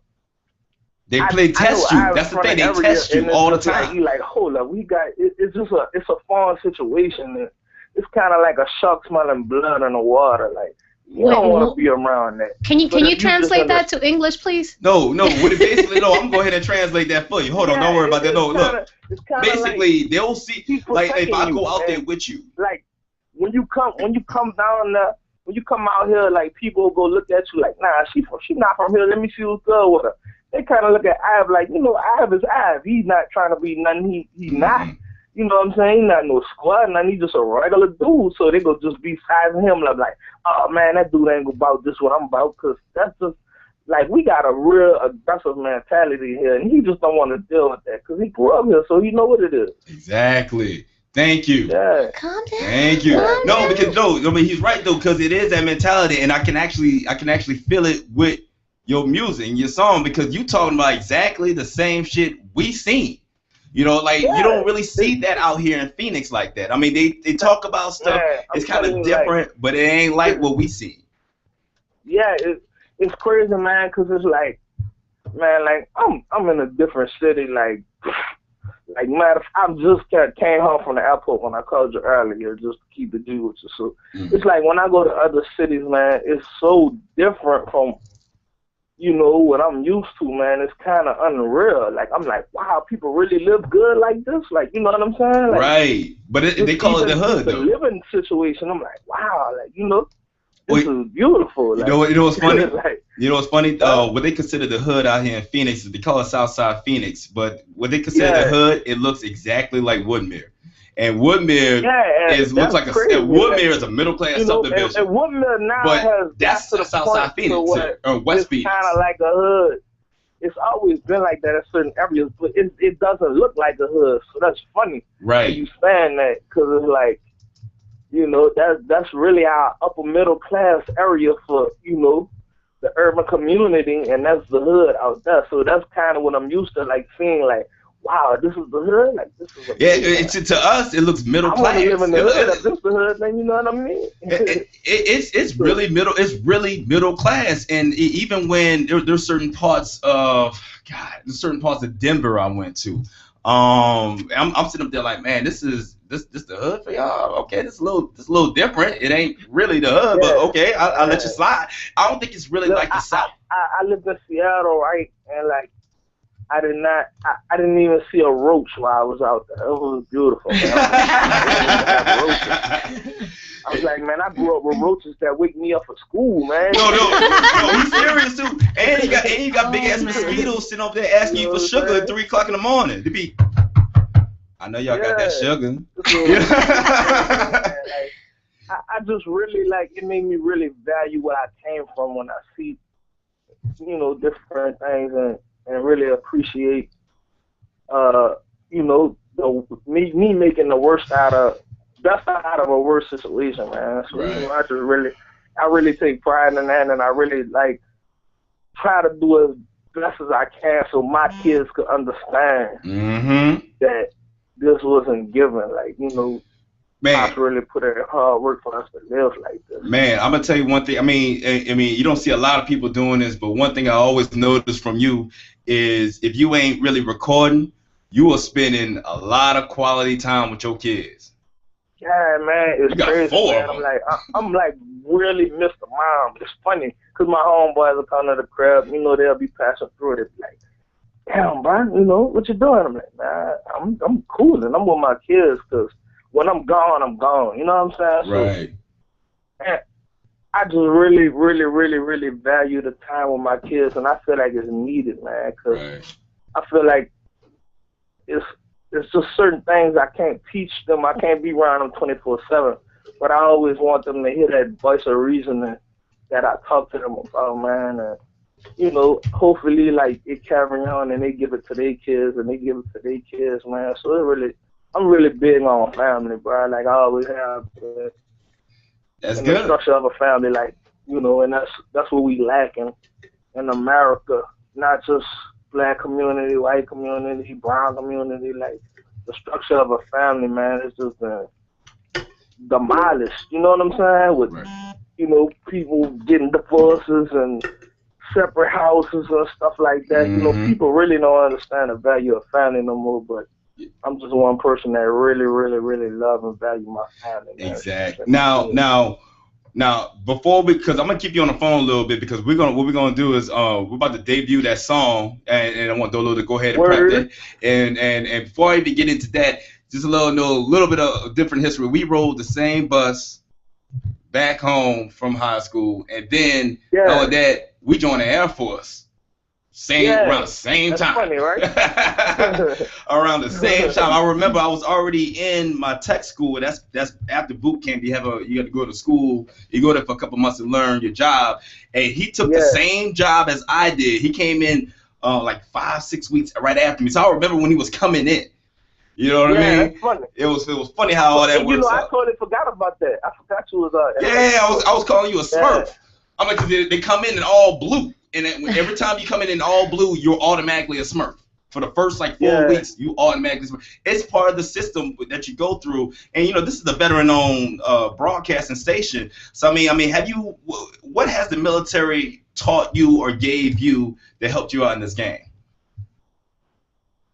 S1: they test you. That's the thing. They test you all the time.
S12: Like, you like, hold up, we got it's a foreign situation. It's kind of like a shark smelling blood in the water. Like, you don't want to be around that.
S3: Can you translate that to English, please?
S1: No. What it basically, no, I'm gonna go ahead and translate that for you. Hold on, don't worry about that. No, look. Basically, like, they'll see, like, if I go out there with you.
S12: Like, when you come down there. When you come out here, like, people will go look at you like, nah, she not from here. Let me see what's good with her. They kind of look at Ive like, you know, Ive is Ive. He's not trying to be nothing. He not. You know what I'm saying? He's not no squad, nothing. He's just a regular dude. So they go just be sizing him up like, oh, man, that dude ain't about this what I'm about. Because that's just, like, we got a real aggressive mentality here. And he just don't want to deal with that because he grew up here, so he know what it is.
S1: Exactly. Thank you.
S12: Yeah.
S3: Calm down.
S1: Thank you. No, because I mean, he's right though, because it is that mentality, and I can actually feel it with your music and your song, because you talking about exactly the same shit we seen. You know, like
S12: Yeah.
S1: you don't really see that out here in Phoenix like that. I mean, they talk about stuff.
S12: Man, I'm
S1: It's kind
S12: telling
S1: of
S12: you,
S1: different, but it ain't like what we see.
S12: Yeah, it's crazy, man, because it's like, man, like I'm in a different city, like man, I just came home from the airport when I called you earlier, just to keep the deal with you. So it's like when I go to other cities, man, it's so different from, you know, what I'm used to, man. It's kind of unreal. Like I'm like, wow, people really live good like this, like, you know what I'm saying? Like,
S1: Right, but they call it the hood
S12: the
S1: though.
S12: living situation. I'm like, wow, like, you know. This is beautiful. Like,
S1: You know what's funny?
S12: like,
S1: You know what's funny? What they consider the hood out here in Phoenix, they call it Southside Phoenix, but what they consider the hood, it looks exactly like Woodmere. And Woodmere looks like Woodmere is a middle class subdivision.
S12: And Woodmere now has
S1: that's
S12: got to the
S1: Southside
S12: point
S1: Phoenix or West Phoenix.
S12: It's kind of like a hood. It's always been like that in certain areas, but it doesn't look like a hood. So that's funny.
S1: Right.
S12: You saying that because it's like, you know, that's really our upper middle class area for, you know, the urban community, and that's the hood out there. So that's kind of what I'm used to, like seeing, like, wow, this is the hood. Like this is.
S1: To us, it looks middle class.
S12: I want to live in the hood. If this is the hood, then you know what I mean.
S1: It's really middle. It's really middle class, and even when there's certain parts of Denver I went to. I'm sitting up there like, man, this the hood for y'all. Okay, this is a little different. It ain't really the hood, but okay, I'll let you slide. I don't think it's really like the South.
S12: I lived in Seattle, right, and like I didn't even see a roach while I was out there. It was beautiful, man. I was like, man, I grew up with roaches that wake me up for school, man.
S1: No, he's serious too. And you got big ass mosquitoes sitting up there asking you for sugar at 3 o'clock in the morning. To be, I know y'all got that sugar.
S12: I just really it made me really value where I came from when I see, you know, different things and really appreciate, you know, me making the worst out of a worse situation, man. So you know, I really take pride in that, and I really try to do as best as I can so my kids could understand that this wasn't given. Like, you know,
S1: man,
S12: I really put in hard work for us to live like this.
S1: Man, I'm gonna tell you one thing. I mean, you don't see a lot of people doing this, but one thing I always notice from you is if you ain't really recording, you are spending a lot of quality time with your kids.
S12: Yeah, man, it's crazy.
S1: 4
S12: man. I'm like really miss the mom. It's funny because my homeboys will come to the crib. You know, they'll be passing through it. Like, damn, bro, you know what you doing? I'm like, nah, I'm cool and I'm with my kids because when I'm gone, I'm gone. You know what I'm saying?
S1: Right.
S12: So, and I just really, really, really, really value the time with my kids, and I feel like it's needed, man. Because I feel like it's just certain things I can't teach them. I can't be around them 24/7. But I always want them to hear that voice of reasoning that I talk to them about, man. And, you know, hopefully, it carry on and they give it to their kids and they give it to their kids, man. So I'm really big on family, bro. Like I always have.
S1: That's
S12: and
S1: good.
S12: The structure of a family, you know, and that's what we lack in America. Not just black community, white community, brown community. Like the structure of a family, man, it's just been demolished. You know what I'm saying? With you know, people getting divorces and separate houses and stuff like that. You know, people really don't understand the value of family no more. But I'm just one person that really, really, really love and value my family. Man.
S1: Exactly. Now, because I'm gonna keep you on the phone a little bit because what we're gonna do is we're about to debut that song and I want Dolo to go ahead and prep that. And before I even get into that, just a little bit of different history. We rode the same bus back home from high school, and then all of that we joined the Air Force. Around the same
S12: That's
S1: time.
S12: Funny, right?
S1: Around the same time. I remember I was already in my tech school. That's after boot camp. You have to go to school. You go there for a couple months to learn your job. And he took the same job as I did. He came in 5-6 weeks right after me. So I remember when he was coming in. You know what I mean?
S12: That's funny.
S1: It was funny how all that works.
S12: You know,
S1: out.
S12: I totally forgot about that. I forgot you was
S1: I was calling you a Smurf. I'm like, 'cause they come in all blue. And every time you come in all blue, you're automatically a Smurf. for the first like 4 weeks, you automatically. It's part of the system that you go through. And this is a veteran-owned broadcasting station. So I mean, have you? What has the military taught you or gave you that helped you out in this game?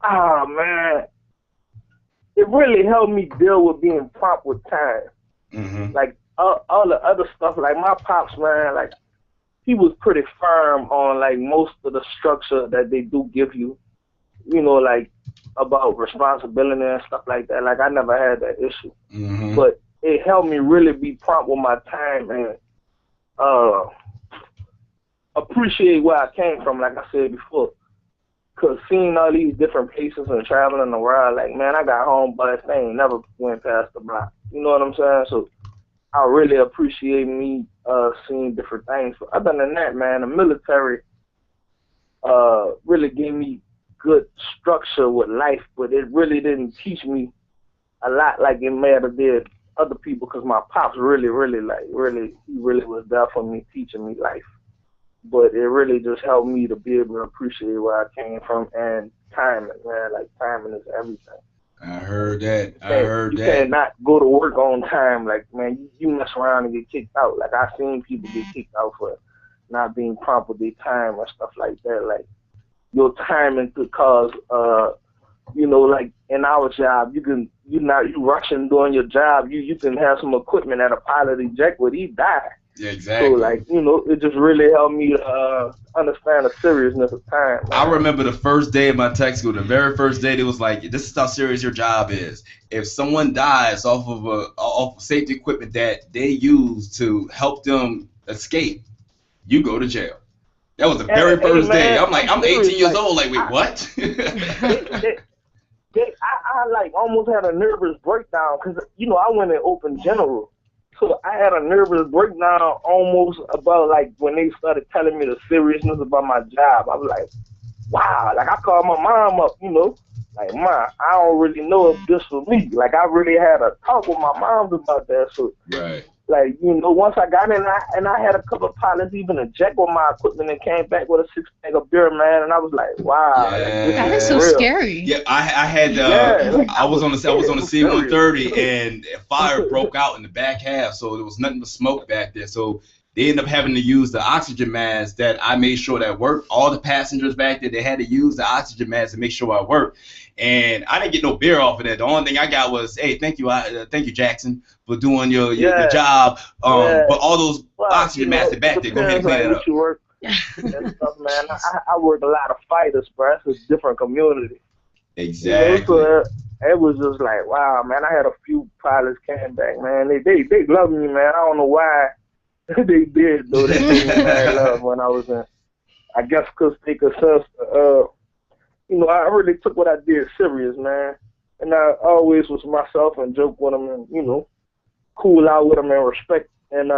S12: Oh man, it really helped me deal with being prompt with time.
S1: Mm-hmm.
S12: Like all the other stuff, like my pops, man, like he was pretty firm on like most of the structure that they do give you, like about responsibility and stuff like that. Like I never had that issue, but it helped me really be prompt with my time and appreciate where I came from. Like I said before. Cause seeing all these different places and traveling around, like man, I got home, but I ain't never went past the block. You know what I'm saying? So I really appreciate me seeing different things. But other than that, man, the military really gave me good structure with life, but it really didn't teach me a lot like it may have did other people. Cause my pops really he really was there for me, teaching me life. But it really just helped me to be able to appreciate where I came from and timing, man. Like timing is everything.
S1: I heard that.
S12: You cannot go to work on time. Like man, you mess around and get kicked out. Like I've seen people get kicked out for not being prompt with their time or stuff like that. Like your timing could cause, like in our job, you rushing doing your job. You can have some equipment that a pilot eject with, he die.
S1: Yeah, exactly.
S12: So, like, it just really helped me to understand the seriousness of time.
S1: I remember the first day of my tech school, the very first day, it was like, this is how serious your job is. If someone dies off of safety equipment that they use to help them escape, you go to jail. That was the very first day. I'm like, I'm 18 years old. Like, wait, what?
S12: I like almost had a nervous breakdown because, I went in open general. So I had a nervous breakdown almost about like when they started telling me the seriousness about my job. I was like, wow. Like I called my mom up, like, Ma, I don't really know if this for me. Like I really had a talk with my mom about that. So
S1: right.
S12: Like, once I got in, I had a couple of pilots even eject with my equipment and came back with a 6-pack of beer, man. And I was like, wow,
S3: that is so scary.
S1: Yeah, I had I was on the C-130 and fire broke out in the back half, so there was nothing but smoke back there. So they ended up having to use the oxygen mask that I made sure that worked. All the passengers back there, they had to use the oxygen mask to make sure I worked. And I didn't get no beer off of that. The only thing I got was, hey, thank you, Jackson, for doing your job. But all those oxygen masks back there, go ahead and clean that up.
S12: You work and stuff, man. I work a lot of fighters, bro. It's a different community.
S1: Exactly.
S12: So, it was just like, wow, man. I had a few pilots came back, man. They love me, man. I don't know why they did, though. They gave me mad love when I was in. I guess because they could sense I really took what I did serious, man. And I always was myself and joke with them and, cool out with them and respect and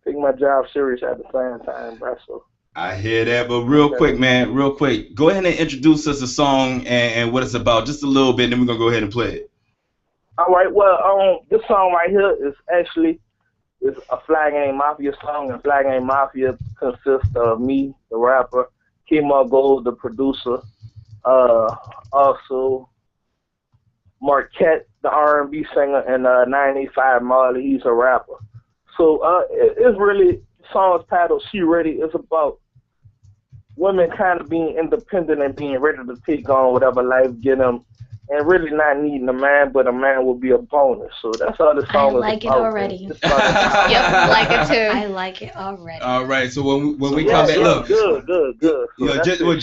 S12: take my job serious at the same time, bro. So
S1: I hear that, but real quick, go ahead and introduce us a song and what it's about, just a little bit, and then we're going to go ahead and play it.
S12: All right, well, this song right here is actually a Phly Gang Mafia song, and Phly Gang Mafia consists of me, the rapper, Kimo Gold, the producer, also Marquette, the R&B singer, and 985 Marley, he's a rapper. So it's really, the song's titled She Ready. It's about women kind of being independent and being ready to take on whatever life get them, and really not needing a man, but a man will be a bonus. So that's all the song is about.
S4: I like it already.
S3: Yep, I like it too.
S4: I like it already.
S1: All right, so when we come back, look.
S12: Good. So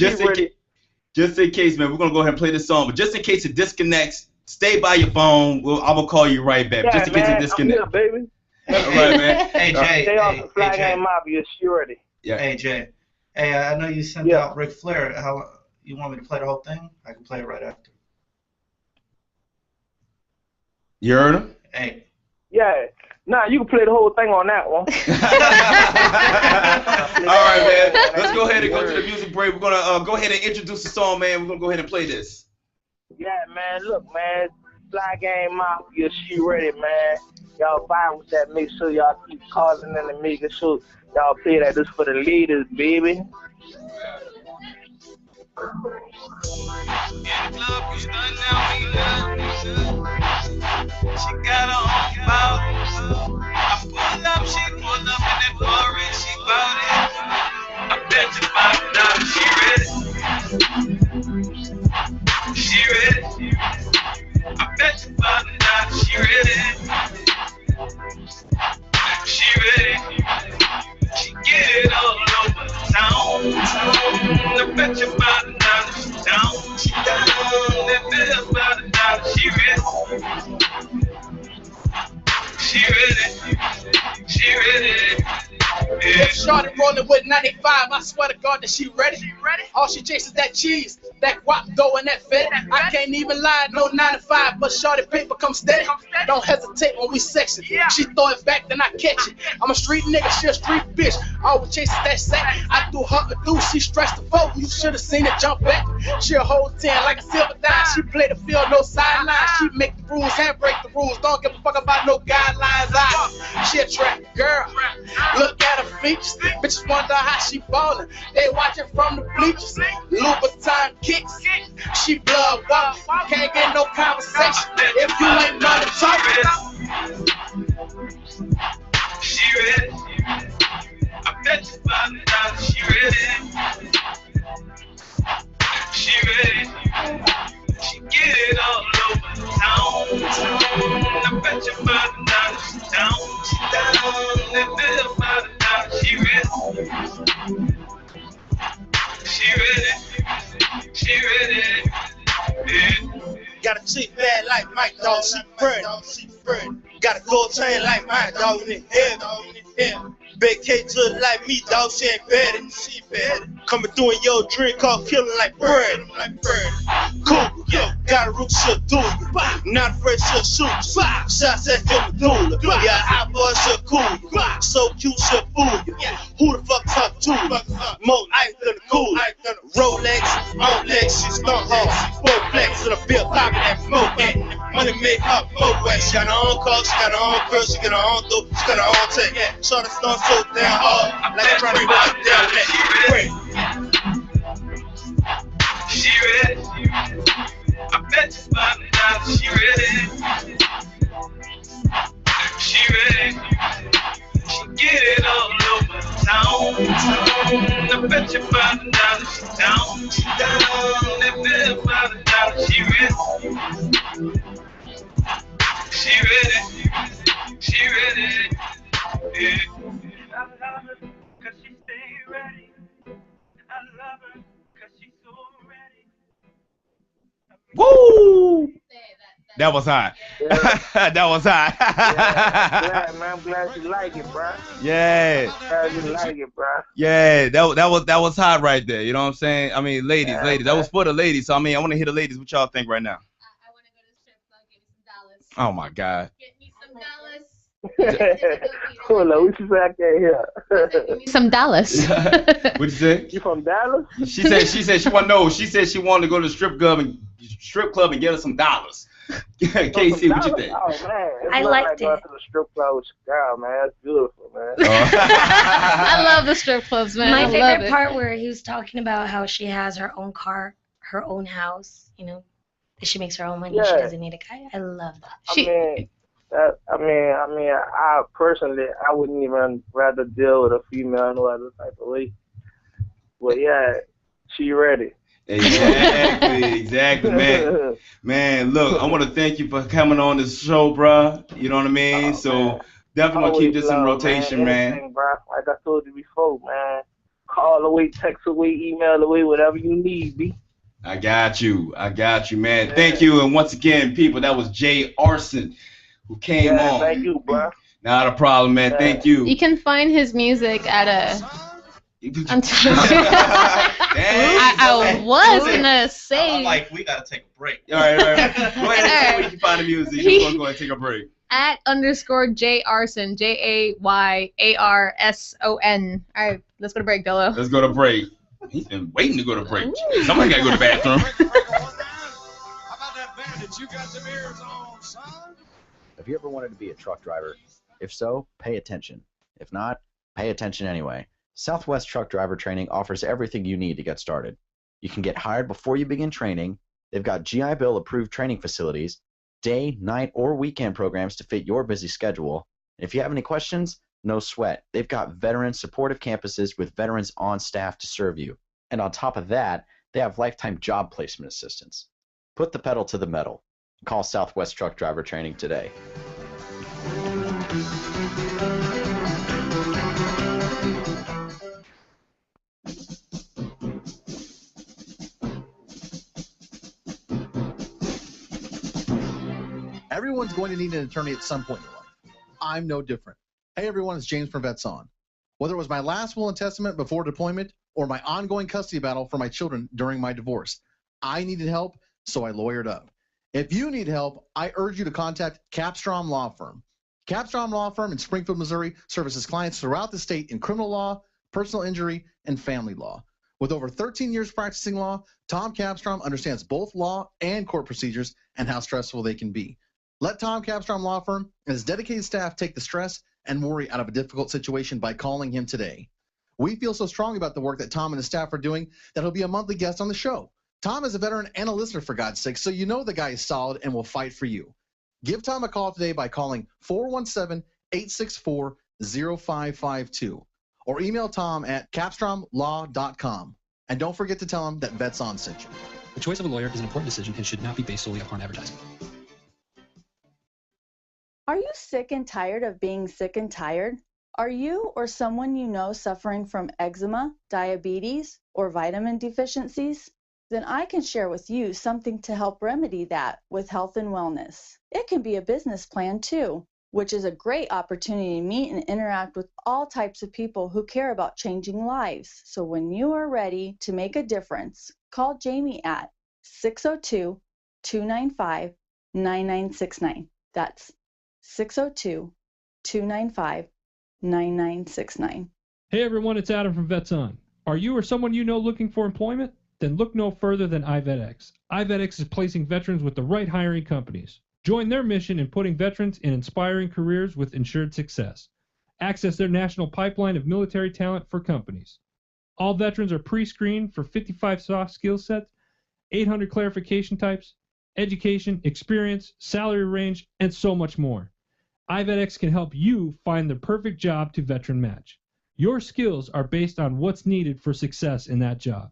S1: just in case, man, we're going to go ahead and play this song, but just in case it disconnects, stay by your phone. I'm going to call you right back, just in case it disconnects.
S12: I'm here, baby.
S1: All right, man.
S2: Hey, Jay.
S12: Stay off the Phly Gang Mafia, She Ready.
S1: Yeah.
S2: Hey, Jay. Hey, I know you sent out Ric Flair. How you want me to play the whole thing? I can play it right after.
S1: You heard him?
S2: Hey.
S12: Yeah. Nah, you can play the whole thing on that one.
S1: All right, man. Let's go ahead and go to the music break. We're going to go ahead and introduce the song, man. We're going to go ahead and play this.
S12: Yeah, man. Look, man. Phly Gang Mafia, She Ready, man. Y'all fine with that. Make sure y'all keep calling in and making sure y'all play that. This for the ladies, baby.
S11: club, you stunning now, we good. She got her own bout. I pull up, she pull up in that forest, she bout it. I bet you $5, she ready. She ready. I bet you $5, she ready. She ready. She get it all over town. I bet you $5 she down. She down. That bill $5 she ready. She ready. She ready.
S13: If Shorty rolling with 95, I swear to God that she ready. All she chases that cheese, that guap dough and that fed. I can't even lie, no 9 to 5, but Shorty paper come steady. Don't hesitate when we sexy. She throw it back, then I catch it. I'm a street nigga, she a street bitch. Always chases that sack. I threw her a deuce, she stretched the foot. You should have seen it jump back. She a whole 10 like a silver dime. She play the field, no sideline. She make the rules and break the rules. Don't give a fuck about no guidelines. She a trap girl. Look at her features. Bitches wonder how she ballin'. They watching from the bleachers. Louboutin kicks. She blood walk. Can't get no conversation if you ain't money talking.
S11: She ready. I bet you $5 she ready. She ready. She get it all over town. I bet you $5 she down. She down. That bill $5 she ready. She ready. She ready. Yeah.
S13: Got a chick bad like Mike, dog, she pretty. Got a gold chain like mine, dog, in the head. Big K just like me, dog, she ain't bad. Coming through in your drink, called killing like bread. Cool, yeah, got a root shit through you. Not afraid she'll shoot you. Shots at your medulla. Yeah, hot boy she'll cool you. So cute she'll fool you. Who the fuck talk to you? More ice than the cooler. Rolex, on legs, she stunt hard. Four flex to the bill pocket and smoke it. Money make her both ways. She got her own car, she got her own girl, she got her own dope, she got her own take. Short the stunt so damn hard, like I'm trying to break it down that.
S11: She ready. I bet you $5 she ready. She ready. She get it all over town. I bet you $5 she down. She down. That bill $5 she ready. She ready. She ready. Yeah. I love her 'cause she stay ready. I love her 'cause she's so ready.
S1: Woo! That was hot.
S12: Yeah.
S1: That was hot.
S12: Glad, man. I'm glad you like it, bro.
S1: Yeah.
S12: Glad you like it, bro.
S1: Yeah, that was hot right there. You know what I'm saying? I mean, ladies. That was for the ladies. So I mean, I want to hear the ladies. What y'all think right now?
S3: I want to go to the strip club, get me some dollars.
S1: Oh my God.
S3: Get me some dollars.
S12: Hold on, what you say? I can't hear.
S3: Give me some dollars.
S1: What'd you say?
S12: You from Dallas?
S1: She said she wanted no. She said she wanted to go to the strip club and get her some dollars. Casey, what you think?
S12: Oh man,
S4: I liked
S12: going
S4: it.
S12: to the strip club with your girl, man. That's beautiful, man.
S3: I love the strip clubs, man.
S4: My
S3: I love
S4: favorite
S3: it.
S4: part where he was talking about how she has her own car, her own house, you know, that she makes her own money. She
S12: Yeah.
S4: doesn't need a guy. I love that.
S12: I personally, I wouldn't even rather deal with a female no other type of way. But yeah, she ready.
S1: Exactly, man. Man, look, I want to thank you for coming on this show, bro. You know what I mean? So definitely
S12: Always
S1: keep this in
S12: love,
S1: rotation, man.
S12: Anything, bro. Like I told you before, man. Call away, text away, email away, whatever you need, B.
S1: I got you, man. Thank you, and once again, people, that was JayArson who came on.
S12: Thank you, bro.
S1: Not a problem, man. Thank you.
S3: You can find his music at a. I'm I was gonna say.
S2: I'm like, we gotta take a break.
S1: All right. Go ahead and say where you can find the music. You're gonna go and take a break.
S3: @_JayArson, JayArson. All right, let's go to break, Dolo.
S1: Let's go to break. He's been waiting to go to break. Somebody gotta go to the bathroom.
S14: Have you ever wanted to be a truck driver? If so, pay attention. If not, pay attention anyway. Southwest Truck Driver Training offers everything you need to get started. You can get hired before you begin training. They've got GI Bill approved training facilities, day, night, or weekend programs to fit your busy schedule. And if you have any questions, no sweat. They've got veteran supportive campuses with veterans on staff to serve you. And on top of that, they have lifetime job placement assistance. Put the pedal to the metal. Call Southwest Truck Driver Training today.
S15: Everyone's going to need an attorney at some point in your life. I'm no different. Hey everyone, it's James from Vets On. Whether it was my last will and testament before deployment or my ongoing custody battle for my children during my divorce, I needed help, so I lawyered up. If you need help, I urge you to contact Capstrom Law Firm. Capstrom Law Firm in Springfield, Missouri services clients throughout the state in criminal law, personal injury, and family law. With over 13 years practicing law, Tom Capstrom understands both law and court procedures and how stressful they can be. Let Tom Capstrom Law Firm and his dedicated staff take the stress and worry out of a difficult situation by calling him today. We feel so strong about the work that Tom and his staff are doing that he'll be a monthly guest on the show. Tom is a veteran and a listener, for God's sake, so you know the guy is solid and will fight for you. Give Tom a call today by calling 417-864-0552 or email Tom at capstromlaw.com. And don't forget to tell him that Vets On sent you.
S16: The choice of a lawyer is an important decision and should not be based solely upon advertising.
S17: Are you sick and tired of being sick and tired? Are you or someone you know suffering from eczema, diabetes, or vitamin deficiencies? Then I can share with you something to help remedy that with health and wellness. It can be a business plan too, which is a great opportunity to meet and interact with all types of people who care about changing lives. So when you are ready to make a difference, call Jamie at 602-295-9969. That's 602-295-9969.
S18: Hey everyone, it's Adam from Vets On. Are you or someone you know looking for employment? Then look no further than iVetX. iVetX is placing veterans with the right hiring companies. Join their mission in putting veterans in inspiring careers with ensured success. Access their national pipeline of military talent for companies. All veterans are pre-screened for 55 soft skill sets, 800 clarification types, education, experience, salary range, and so much more. iVetX can help you find the perfect job to veteran match. Your skills are based on what's needed for success in that job.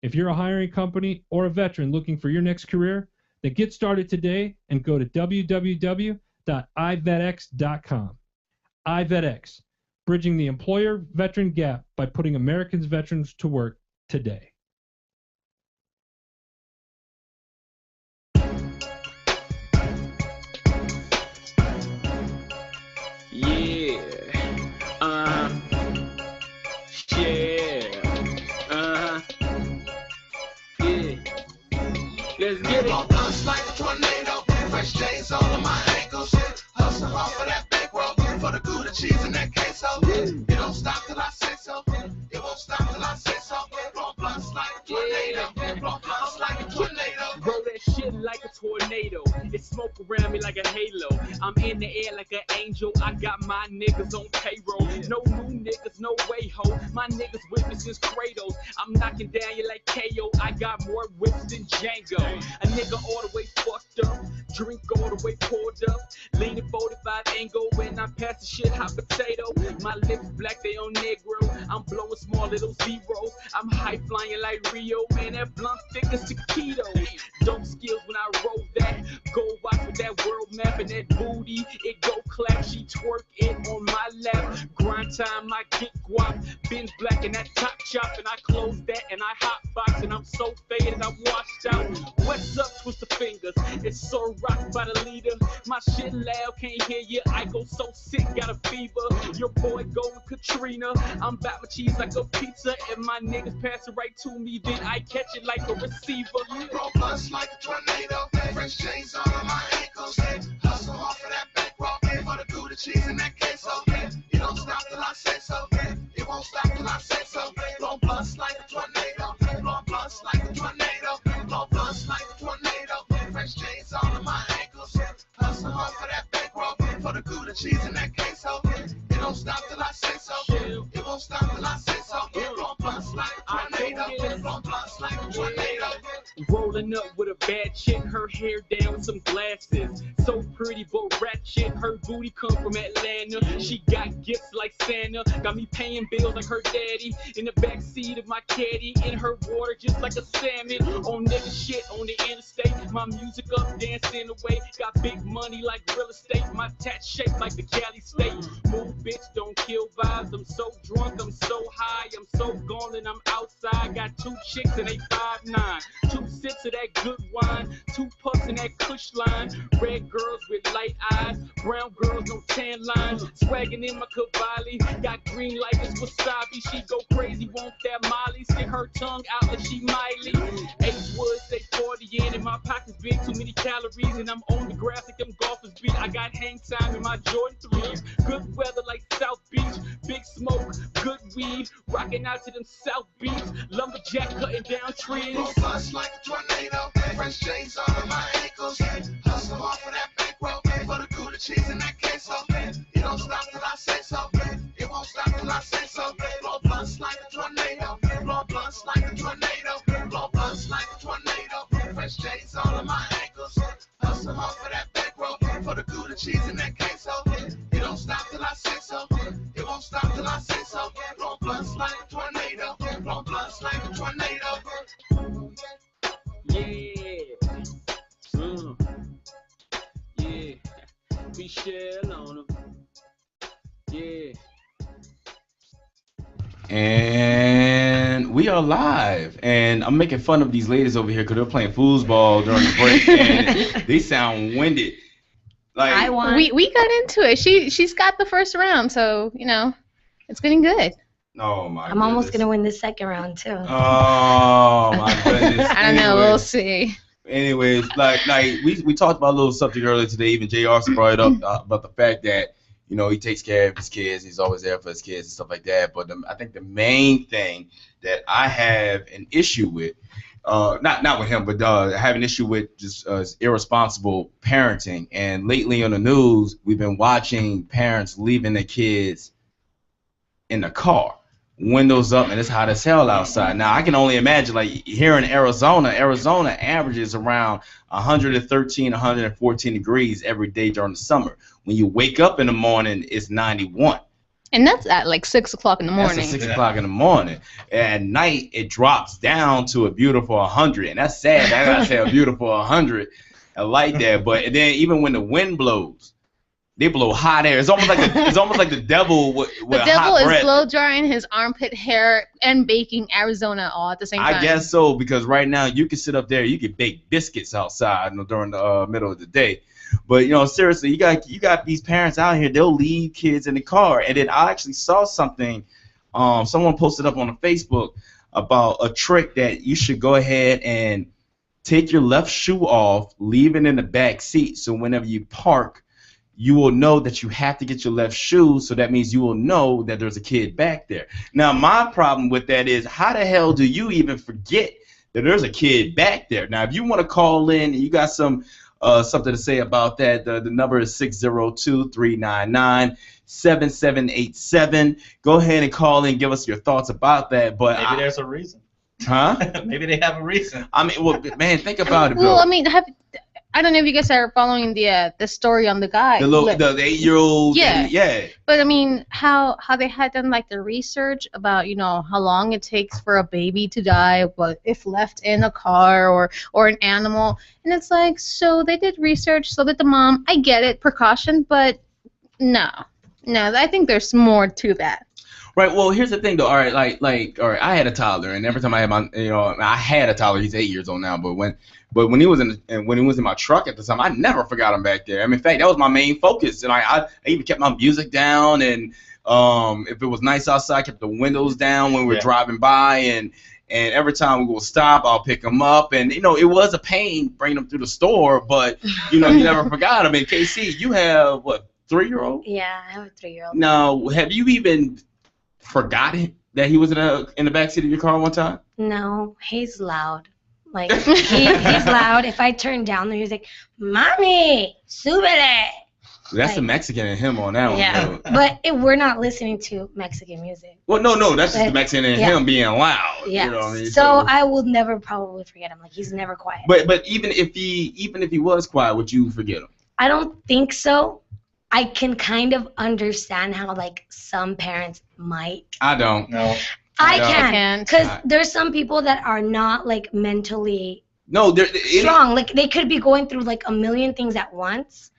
S18: If you're a hiring company or a veteran looking for your next career, then get started today and go to www.ivetx.com. iVetX, bridging the employer-veteran gap by putting Americans' veterans to work today.
S19: Yeah. Let's get it.
S20: Guns like a tornado, fresh J's all on my ankles. Hustle hard for that bankroll, for the Gouda cheese and that queso. It don't stop till I say so. It won't stop till I say so. Blow blunts like a tornado. Blow blunts like a tornado.
S19: Roll that shit like a tornado. It smoke around me like a halo. I'm in the air like an angel. I got my niggas on payroll. No new niggas, no way ho. My niggas with me since cradles. I'm knocking down you like KO. I got more whips than Django. A nigga all the way fucked up. Drink all the way poured up. Leaning 45 angle when I pass the shit hot potato. My lips black, they on Negro. I'm blowing small little zeros. I'm high flying like Rio. Man, that blunt thick as taquitos. Dope skills when I roll that. Go watch with that world map and that booty. It go clap, she twerk it on my lap. Grind time, I get guap. Ben's black and that top chop. And I close that and I hot box. And I'm so faded, I'm washed out. What's up, twister fingers? It's so rocked by the leader. My shit loud, can't hear you. I go so sick, got a fever. Your boy going Katrina. I'm back my cheese like a pizza. And my niggas pass it right to me. Then I catch it like a receiver.
S20: Roll blunts like a tornado. Fresh J's all on my ankles. Hustle hard for that bankroll. For the Gouda cheese and that queso. It don't stop till I say so. It won't stop till I say so. Blow blunts like a tornado. Blow blunts like a tornado. Blow blunts like a tornado. Fresh J's all on my ankles. Hustle hard for that bankroll. For the Gouda cheese and that queso. It don't stop till I say so. It won't stop till I say so. Blow blunts like a tornado. Blow blunts like a tornado.
S19: hair down with some glasses. So pretty, but ratchet. Her booty come from Atlanta. She got gifts like Santa. Got me paying bills like her daddy. In the backseat of my caddy. In her water just like a salmon. On nigga shit on the interstate. My music up, dancing away. Got big money like real estate. My tat shaped like the Cali State. Move, bitch, don't kill vibes. I'm so drunk, I'm so high. I'm so gone and I'm outside. Got 2 chicks and they 5'9". 2 sips of that good wine. 2 puffs in that kush line. Red girls with light eyes. Brown girls, no tan lines. Swagging in my Cavalli. Got green like it's wasabi. She go crazy, want that Molly. Stick her tongue out like she Miley. H-Wood, say 40 in and my pockets big. Too many calories and I'm on the grass like them golfers beat. I got hang time in my Jordan 3s. Good weather like South Beach. Big smoke, good weed. Rocking out to them South Beach. Lumberjack cutting down trees.
S20: Bust like a tornado. Fresh J's on my ankles. Hustle off of that bankroll. For the Gouda cheese and that queso. You don't stop till I say so. It won't stop till I say so. Blow blunts like a tornado. Blow blunts like a tornado. Blow blunts like a tornado. Fresh J's on my ankles. Hustle off of that bankroll. For the Gouda cheese and that queso. You don't stop till I say so. It won't stop till I say so. Blow blunts like a tornado. Blow blunts like a tornado.
S19: Yeah. Yeah. We shell on them. Yeah.
S1: And we are live, and I'm making fun of these ladies over here because they're playing foosball during the break, and they sound winded. Like
S3: I won. We got into it. She's got the first round, so you know it's getting good.
S1: Oh my!
S4: I'm almost gonna win the second round too.
S1: Oh my goodness!
S3: I don't know. We'll see.
S1: Anyways, like we talked about a little subject earlier today. Even JayArson brought it up about the fact that he takes care of his kids. He's always there for his kids and stuff like that. But I think the main thing that I have an issue with, not with him, but I have an issue with just irresponsible parenting. And lately on the news, we've been watching parents leaving their kids in the car, windows up, and it's hot as hell outside. Now I can only imagine, like here in Arizona averages around 113, 114 degrees every day during the summer. When you wake up in the morning, it's 91.
S3: And that's at like 6 o'clock in the morning.
S1: That's at 6 o'clock in the morning. At night, it drops down to a beautiful 100, and that's sad. I gotta say a beautiful 100. I like that. But then even when the wind blows, they blow hot air. It's almost like the devil with
S3: the
S1: hot
S3: devil is
S1: breath.
S3: blow drying his armpit hair and baking Arizona all at the same time.
S1: I guess so, because right now you can sit up there, you can bake biscuits outside during the middle of the day. But seriously, you got these parents out here. They'll leave kids in the car. And then I actually saw something. Someone posted up on Facebook about a trick that you should go ahead and take your left shoe off, leave it in the back seat. So whenever you park, you will know that you have to get your left shoe, so that means you will know that there's a kid back there. Now, my problem with that is, how the hell do you even forget that there's a kid back there? Now, if you want to call in and you got something to say about that, the number is 602-399-7787. Go ahead and call in and give us your thoughts about that. But
S2: maybe there's a reason.
S1: Huh?
S2: Maybe they have a reason.
S1: I mean, well, man, think about it, bro.
S3: Well, I mean, I don't know if you guys are following the story on the guy.
S1: The 8-year-old.
S3: Yeah.
S1: Yeah.
S3: But I mean, how they had done like the research about how long it takes for a baby to die, but if left in a car or an animal, and it's like, so they did research so that the mom, I get it, precaution, but no, I think there's more to that.
S1: Right. Well, here's the thing, though. All right, all right. I had a toddler, and every time I had I had a toddler. He's 8 years old now, but when he was in my truck at the time, I never forgot him back there. I mean, in fact, that was my main focus, and I even kept my music down, and if it was nice outside, I kept the windows down when we were driving by, and every time we would stop, I'll pick him up, and it was a pain bringing him through the store, but you never forgot him. And KC, you have what, 3-year-old?
S4: Yeah, I have a 3-year-old.
S1: Now, have you even forgotten that he was in the backseat of your car one time?
S4: No, he's loud. Like he's loud. If I turn down the music, "Mommy, súbele,"
S1: That's the Mexican in him on that one.
S4: Yeah,
S1: Though.
S4: but we're not listening to Mexican music.
S1: Well, no, that's just the Mexican in him being loud.
S4: Yeah.
S1: You know what I mean?
S4: So I will never probably forget him. Like, he's never quiet.
S1: But even if he was quiet, would you forget him?
S4: I don't think so. I can kind of understand how like some parents might.
S1: I don't.
S2: No.
S4: I can, because there's some people that are not like mentally strong. Like, they could be going through like a million things at once,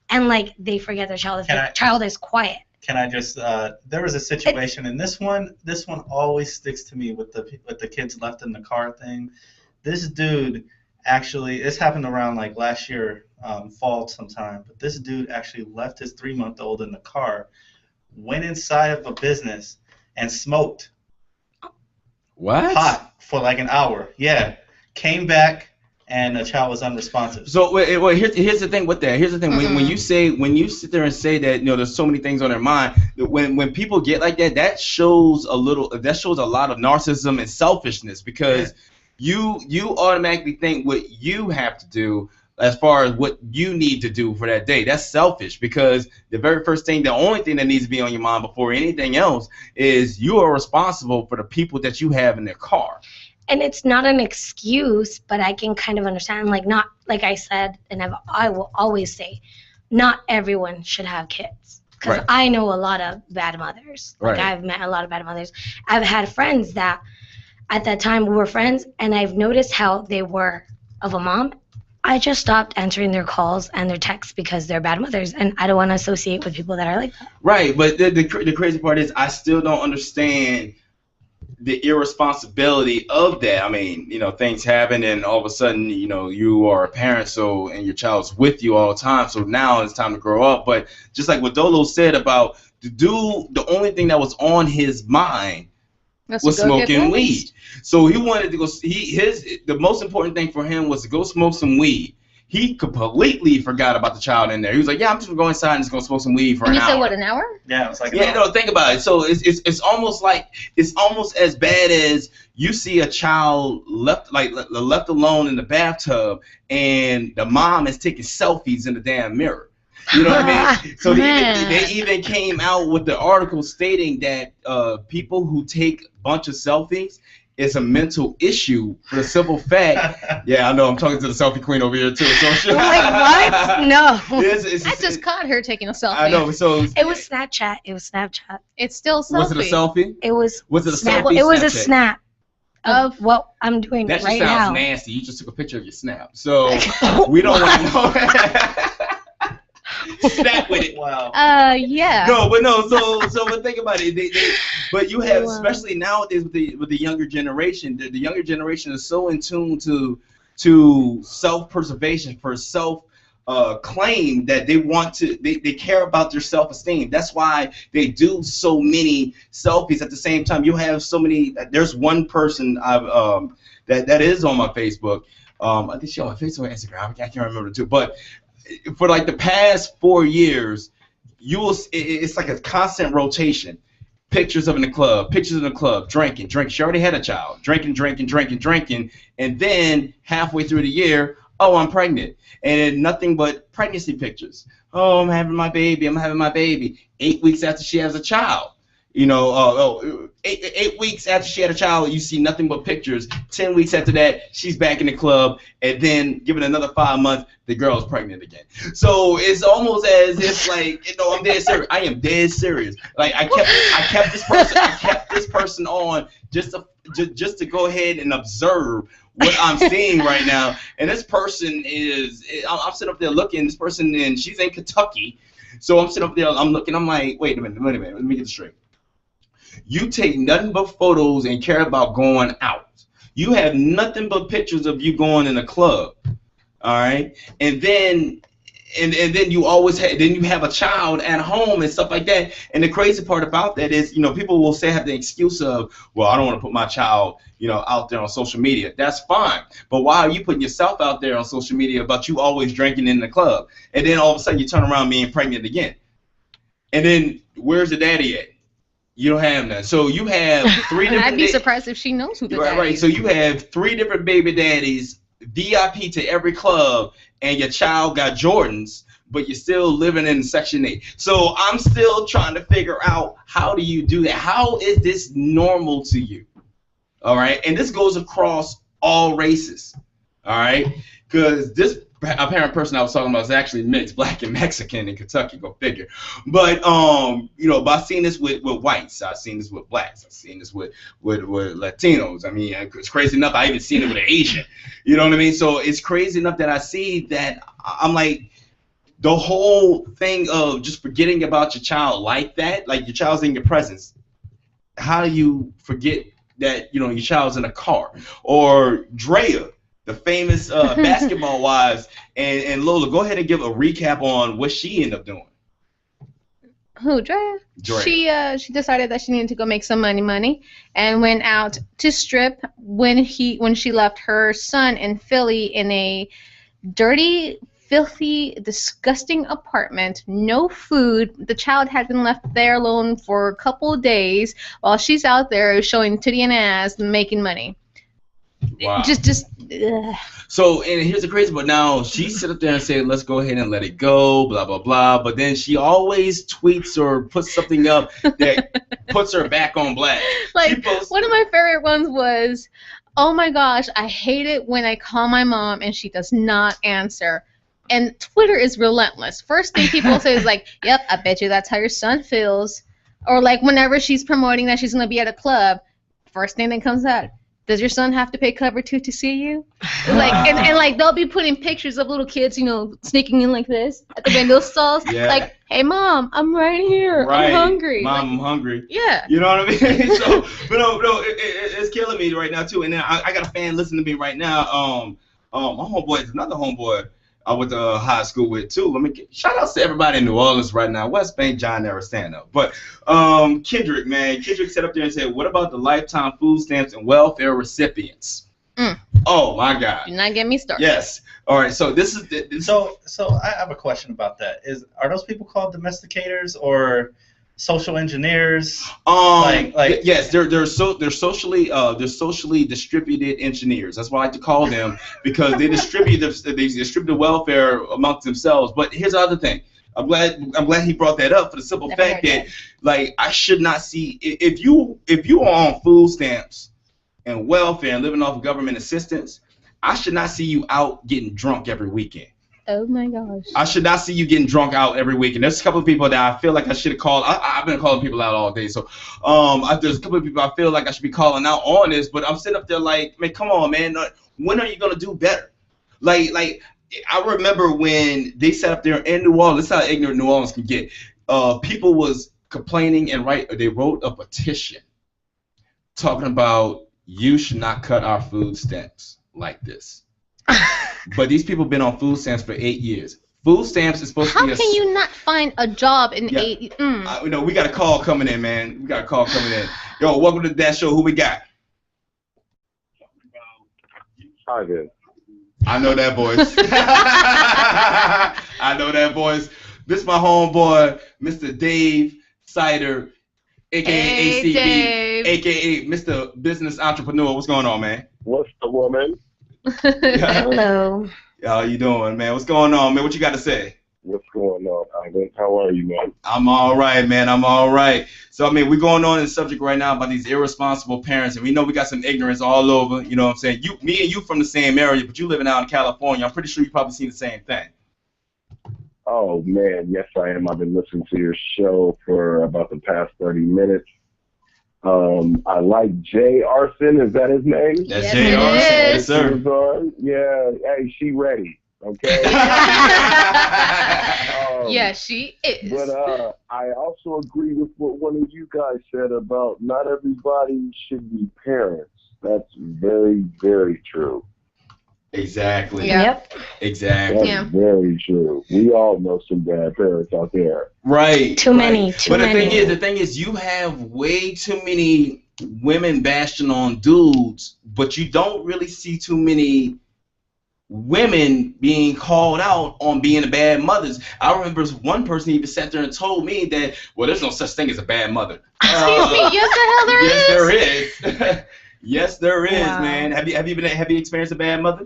S4: and like they forget their child is quiet.
S2: Can I just? There was a situation, and this one always sticks to me with the kids left in the car thing. This dude actually, this happened around like last year, fall sometime. But this dude actually left his 3-month-old in the car, went inside of a business, and smoked.
S1: What?
S2: Pot for like an hour. Yeah. Came back, and the child was unresponsive.
S1: So wait, here's the thing with that. Here's the thing. When you sit there and say that, there's so many things on their mind. When people get like that, that shows a lot of narcissism and selfishness, because you automatically think what you have to do as far as what you need to do for that day. That's selfish, because the only thing that needs to be on your mind before anything else is you are responsible for the people that you have in their car.
S4: And it's not an excuse, but I can kind of understand, like, not like I said, and I will always say, not everyone should have kids. Because I know a lot of bad mothers. Like, I've met a lot of bad mothers. I've had friends that at that time we were friends, and I've noticed how they were of a mom. I just stopped answering their calls and their texts because they're bad mothers, and I don't want to associate with people that are like that.
S1: Right, but the crazy part is I still don't understand the irresponsibility of that. I mean, things happen, and all of a sudden, you are a parent, and your child's with you all the time, so now it's time to grow up. But just like what Dolo said about the dude, the only thing that was on his mind was smoking weed. So he wanted to go. The most important thing for him was to go smoke some weed. He completely forgot about the child in there. He was like, "Yeah, I'm just gonna go inside and just gonna smoke some weed for an hour."
S3: You said what, an hour?
S2: Yeah, it was like
S1: think about it. So it's almost as bad as you see a child left alone in the bathtub, and the mom is taking selfies in the damn mirror. You know what I mean? So they even came out with the article stating that people who take a bunch of selfies, it's a mental issue for the simple fact. Yeah, I know. I'm talking to the selfie queen over here too. So
S4: like, what? No.
S3: I just caught her taking a selfie.
S1: I know. So
S4: it was Snapchat.
S3: It's still selfie.
S1: Was it a selfie?
S4: It was.
S1: Was it a
S4: snap?
S1: selfie?
S4: It was a snap of what I'm doing
S1: right now.
S4: That
S1: just sounds nasty. You just took a picture of your snap. So we don't want to know. Snap with it.
S2: Wow.
S3: Yeah.
S1: No, but think about it. But you have, especially nowadays with the younger generation, the younger generation is so in tune to self-preservation, for claim that they care about their self-esteem. That's why they do so many selfies at the same time. You have so many. There's one person that is on my Facebook. I think she's on my Facebook and Instagram. I can't remember too, but for like the past 4 years, it's like a constant rotation. Pictures in the club, drinking. She already had a child, drinking, and then halfway through the year, oh, I'm pregnant, and nothing but pregnancy pictures. Oh, I'm having my baby. 8 weeks after she has a child, 8 weeks after she had a child, you see nothing but pictures. 10 weeks after that, she's back in the club, and then given another 5 months, the girl's pregnant again. So it's almost as if, like, I'm dead serious. I am dead serious. Like, I kept this person on just to go ahead and observe what I'm seeing right now. And this person I'm sitting up there looking. This person, and she's in Kentucky. So I'm sitting up there, I'm looking. I'm like, wait a minute. Let me get this straight. You take nothing but photos and care about going out. You have nothing but pictures of you going in a club, all right? And then you have a child at home and stuff like that. And the crazy part about that is, people will have the excuse of, well, I don't want to put my child, out there on social media. That's fine. But why are you putting yourself out there on social media about you always drinking in the club? And then all of a sudden you turn around being pregnant again. And then where's the daddy at? You don't have none. So you have 3 different.
S3: I'd be surprised if she knows who the daddy is.
S1: Right. So you have 3 different baby daddies, VIP to every club, and your child got Jordans, but you're still living in Section 8. So I'm still trying to figure out, how do you do that? How is this normal to you? All right, and this goes across all races. All right, because this apparent person I was talking about is actually mixed, black and Mexican in Kentucky. Go figure. But you know, but I've seen this with whites. I've seen this with blacks. I've seen this with Latinos. I mean, it's crazy enough. I even seen it with an Asian. You know what I mean? So it's crazy enough that I see that I'm like, the whole thing of just forgetting about your child like that, like your child's in your presence. How do you forget that, you know, your child's in a car? Or Drea, the famous basketball wives, and Lola, go ahead and give a recap on what she ended up doing.
S3: Who, Drea? She decided that she needed to go make some money, and went out to strip when she left her son in Philly in a dirty, filthy, disgusting apartment. No food. The child had been left there alone for a couple of days while she's out there showing titty and ass and making money.
S1: Wow.
S3: Just. Ugh.
S1: So, and here's the crazy part. Now, she sit up there and say, let's go ahead and let it go, blah, blah, blah. But then she always tweets or puts something up that puts her back on blast.
S3: Like, one of my favorite ones was, oh my gosh, I hate it when I call my mom and she does not answer. And Twitter is relentless. First thing people say is like, yep, I bet you that's how your son feels. Or like whenever she's promoting that she's going to be at a club, first thing that comes out, does your son have to pay cover too to see you? Like, and like they'll be putting pictures of little kids, you know, sneaking in like this at the window stalls.
S1: Yeah.
S3: Like, hey mom, I'm right here.
S1: Right.
S3: I'm hungry.
S1: Mom,
S3: Like,
S1: I'm hungry.
S3: yeah.
S1: You know what I mean? So, but no, it's killing me right now too. And then I got a fan listening to me right now. My homeboy is another homeboy I went to high school with too. Let me shout out to everybody in New Orleans right now. West Bank, John, never stand up. But Kendrick, man, Kendrick sat up there and said, "What about the lifetime food stamps and welfare recipients?" Oh my God!
S3: Do not get me started.
S1: Yes. All right. So this is
S2: So I have a question about that. Are those people called domesticators or social engineers?
S1: Yes, they're socially distributed engineers. That's what I like to call them, because they distribute the welfare amongst themselves. But here's the other thing. I'm glad he brought that up, for the simple fact that, like, I should not see, if you are on food stamps and welfare and living off of government assistance, I should not see you out getting drunk every weekend.
S3: Oh my gosh.
S1: I should not see you getting drunk out every week. And there's a couple of people that I feel like I should have called. I've been calling people out all day. So there's a couple of people I feel like I should be calling out on this. But I'm sitting up there like, man, come on, man. When are you going to do better? Like I remember when they sat up there in New Orleans. This is how ignorant New Orleans can get. People was complaining and they wrote a petition talking about, you should not cut our food stamps like this. But these people have been on food stamps for 8 years. Food stamps is supposed to be
S3: How can you not find a job in 8 years?
S1: You know, we got a call coming in, man. We got a call coming in. Yo, welcome to that show. Who we got?
S21: Hi there.
S1: I know that voice. I know that voice. This is my homeboy, Mr. Dave Sider, a.k.a. ACB,
S3: Dave.
S1: a.k.a. Mr. Business Entrepreneur. What's going on, man?
S21: What's the woman?
S4: Hello.
S1: How you doing, man? What's going on, man? What you got to say?
S21: What's going on, Ivan? How are you, man?
S1: I'm all right, man. I'm all right. So, I mean, we're going on in the subject right now about these irresponsible parents, and we know we got some ignorance all over. You know what I'm saying? Me and you from the same area, but you living out in California. I'm pretty sure you probably seen the same thing.
S21: Oh, man. Yes, I am. I've been listening to your show for about the past 30 minutes. I like JayArson. Is that his name?
S1: That's JayArson. Yes, sir.
S21: Yeah. Hey, she ready. Okay.
S3: Yeah, she is.
S21: But I also agree with what one of you guys said about not everybody should be parents. That's very, very true.
S1: Exactly.
S3: Yep.
S1: Exactly.
S21: That's very true. We all know some bad parents out there.
S1: Right.
S4: Too many. Too
S1: but
S4: many.
S1: The thing is, you have way too many women bashing on dudes, but you don't really see too many women being called out on being bad mothers. I remember one person even sat there and told me that, well, there's no such thing as a bad mother.
S3: Excuse me. Yes, the hell there is.
S1: Yes, there is. Yes, there is,
S21: Wow.
S1: man. Have you experienced a bad mother?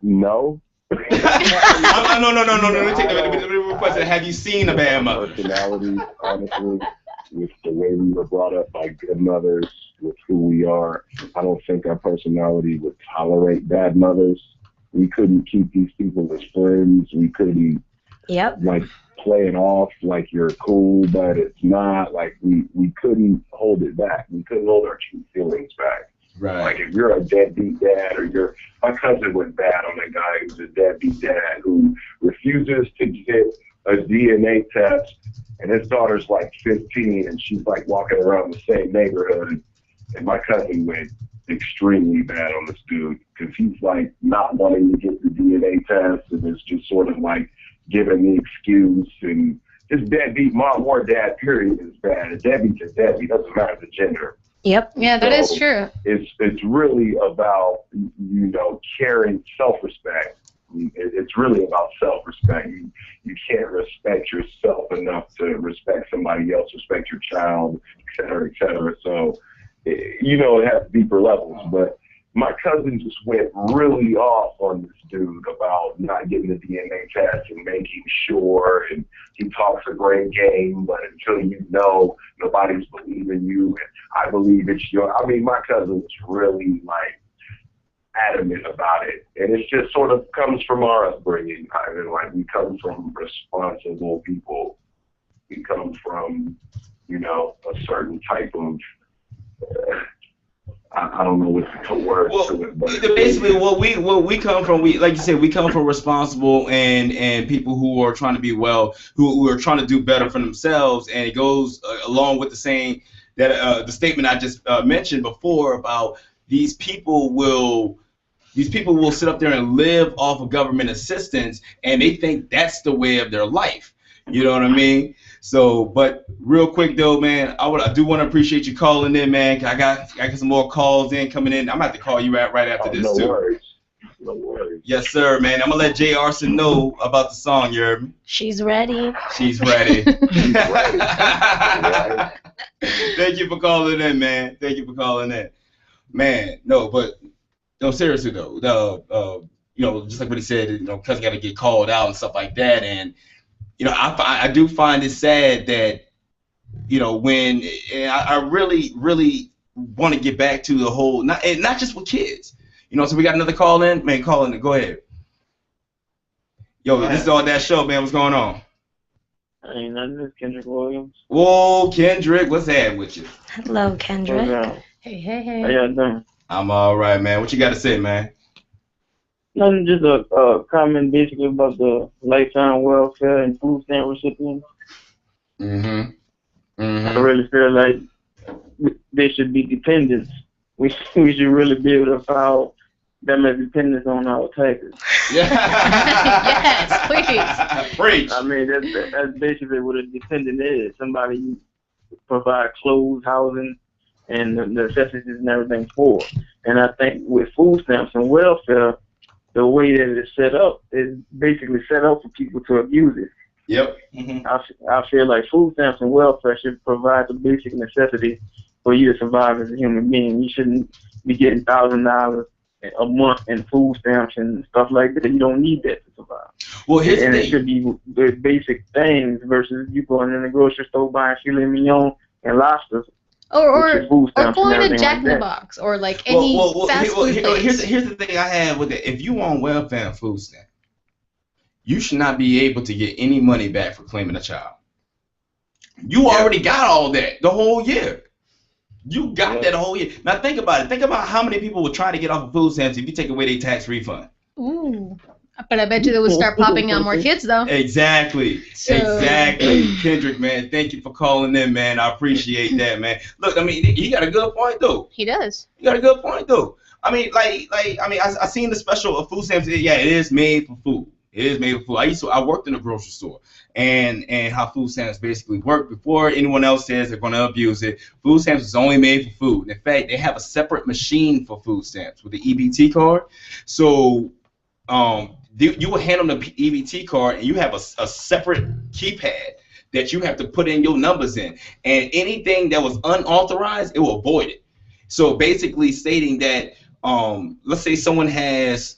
S21: No.
S1: No. Let me take the question. Have you seen a bad mother?
S21: Personality, honestly, with the way we were brought up by good mothers, with who we are, I don't think our personality would tolerate bad mothers. We couldn't keep these people as friends. We couldn't like play it off like you're cool, but it's not. Like we couldn't hold it back. We couldn't hold our true feelings back.
S1: Right.
S21: Like if you're a deadbeat dad, or my cousin went bad on a guy who's a deadbeat dad who refuses to get a DNA test, and his daughter's like 15 and she's like walking around the same neighborhood, and my cousin went extremely bad on this dude because he's like not wanting to get the DNA test and is just sort of like giving the excuse, and just deadbeat mom or dad period is bad. A deadbeat's a deadbeat, doesn't matter the gender.
S3: Yep. Yeah, that is true.
S21: It's really about, caring, self-respect. It's really about self-respect. You can't respect yourself enough to respect somebody else, respect your child, et cetera, et cetera. So, it has deeper levels. But my cousin just went really off on this dude about not getting the DNA test and making sure, and he talks a great game, but until nobody's believing you, and I believe it's my cousin was really like adamant about it, and it just sort of comes from our upbringing. We come from responsible people. We come from, a certain type of I don't know what the word to it, but
S1: basically what we come from, like you said, we come from responsible and people who are trying to be well, who are trying to do better for themselves, and it goes along with the saying that the statement I just mentioned before about these people will sit up there and live off of government assistance, and they think that's the way of their life. You know what I mean? So, but real quick though, man, I do want to appreciate you calling in, man. I got some more calls in coming in. I'm gonna have to call you right after this too.
S21: No worries.
S1: Yes, sir, man. I'm gonna let JayArson know about the song. You heard me?
S4: She's ready.
S1: She's ready. Thank you for calling in, man. Thank you for calling in, man. No, seriously though, just like what he said, because got to get called out and stuff like that, and I do find it sad that, when I really, really want to get back to the whole, not just with kids, so we got another call in, man, call in, go ahead. Yo, this is All That Show, man, what's going on?
S8: Ain't nothing, this is Kendrick Williams.
S1: Whoa, Kendrick, what's that with you?
S4: Hello, Kendrick.
S3: Hey.
S8: How y'all doing?
S1: I'm all right, man. What you got to say, man?
S8: Nothing, just a comment basically about the lifetime welfare and food stamp recipients. I really feel like they should be dependents. We should really be able to file them as dependents on our taxes.
S3: Yes, please.
S1: Preach.
S8: I mean, that's basically what a dependent is. Somebody you provide clothes, housing, and the necessities and everything for. And I think with food stamps and welfare, the way that it's set up is basically set up for people to abuse it.
S1: Yep.
S8: I feel like food stamps and welfare should provide the basic necessities for you to survive as a human being. You shouldn't be getting $1,000 a month in food stamps and stuff like that. You don't need that to survive.
S1: Well,
S8: and it should be the basic things versus you going in the grocery store buying filet mignon and lobsters.
S3: Or going to Jack in the Box or like any fast food place.
S1: Here's the thing I have with it. If you on welfare and food stamp, you should not be able to get any money back for claiming a child. You already got all that the whole year. You got that the whole year. Now think about it. Think about how many people would try to get off of food stamps if you take away their tax refund.
S3: Ooh. But I bet you they would start popping out more kids, though.
S1: Exactly. Exactly. Kendrick, man, thank you for calling in, man. I appreciate that, man. Look, I mean, he got a good point, though.
S3: He does.
S1: You got a good point, though. I mean, I seen the special of food stamps. Yeah, it is made for food. It is made for food. I worked in a grocery store, and how food stamps basically work. Before anyone else says they're going to abuse it, food stamps is only made for food. In fact, they have a separate machine for food stamps with the EBT card. So, you will hand them the EBT card, and you have a separate keypad that you have to put in your numbers in, and anything that was unauthorized, it will void it. So basically stating that, let's say someone has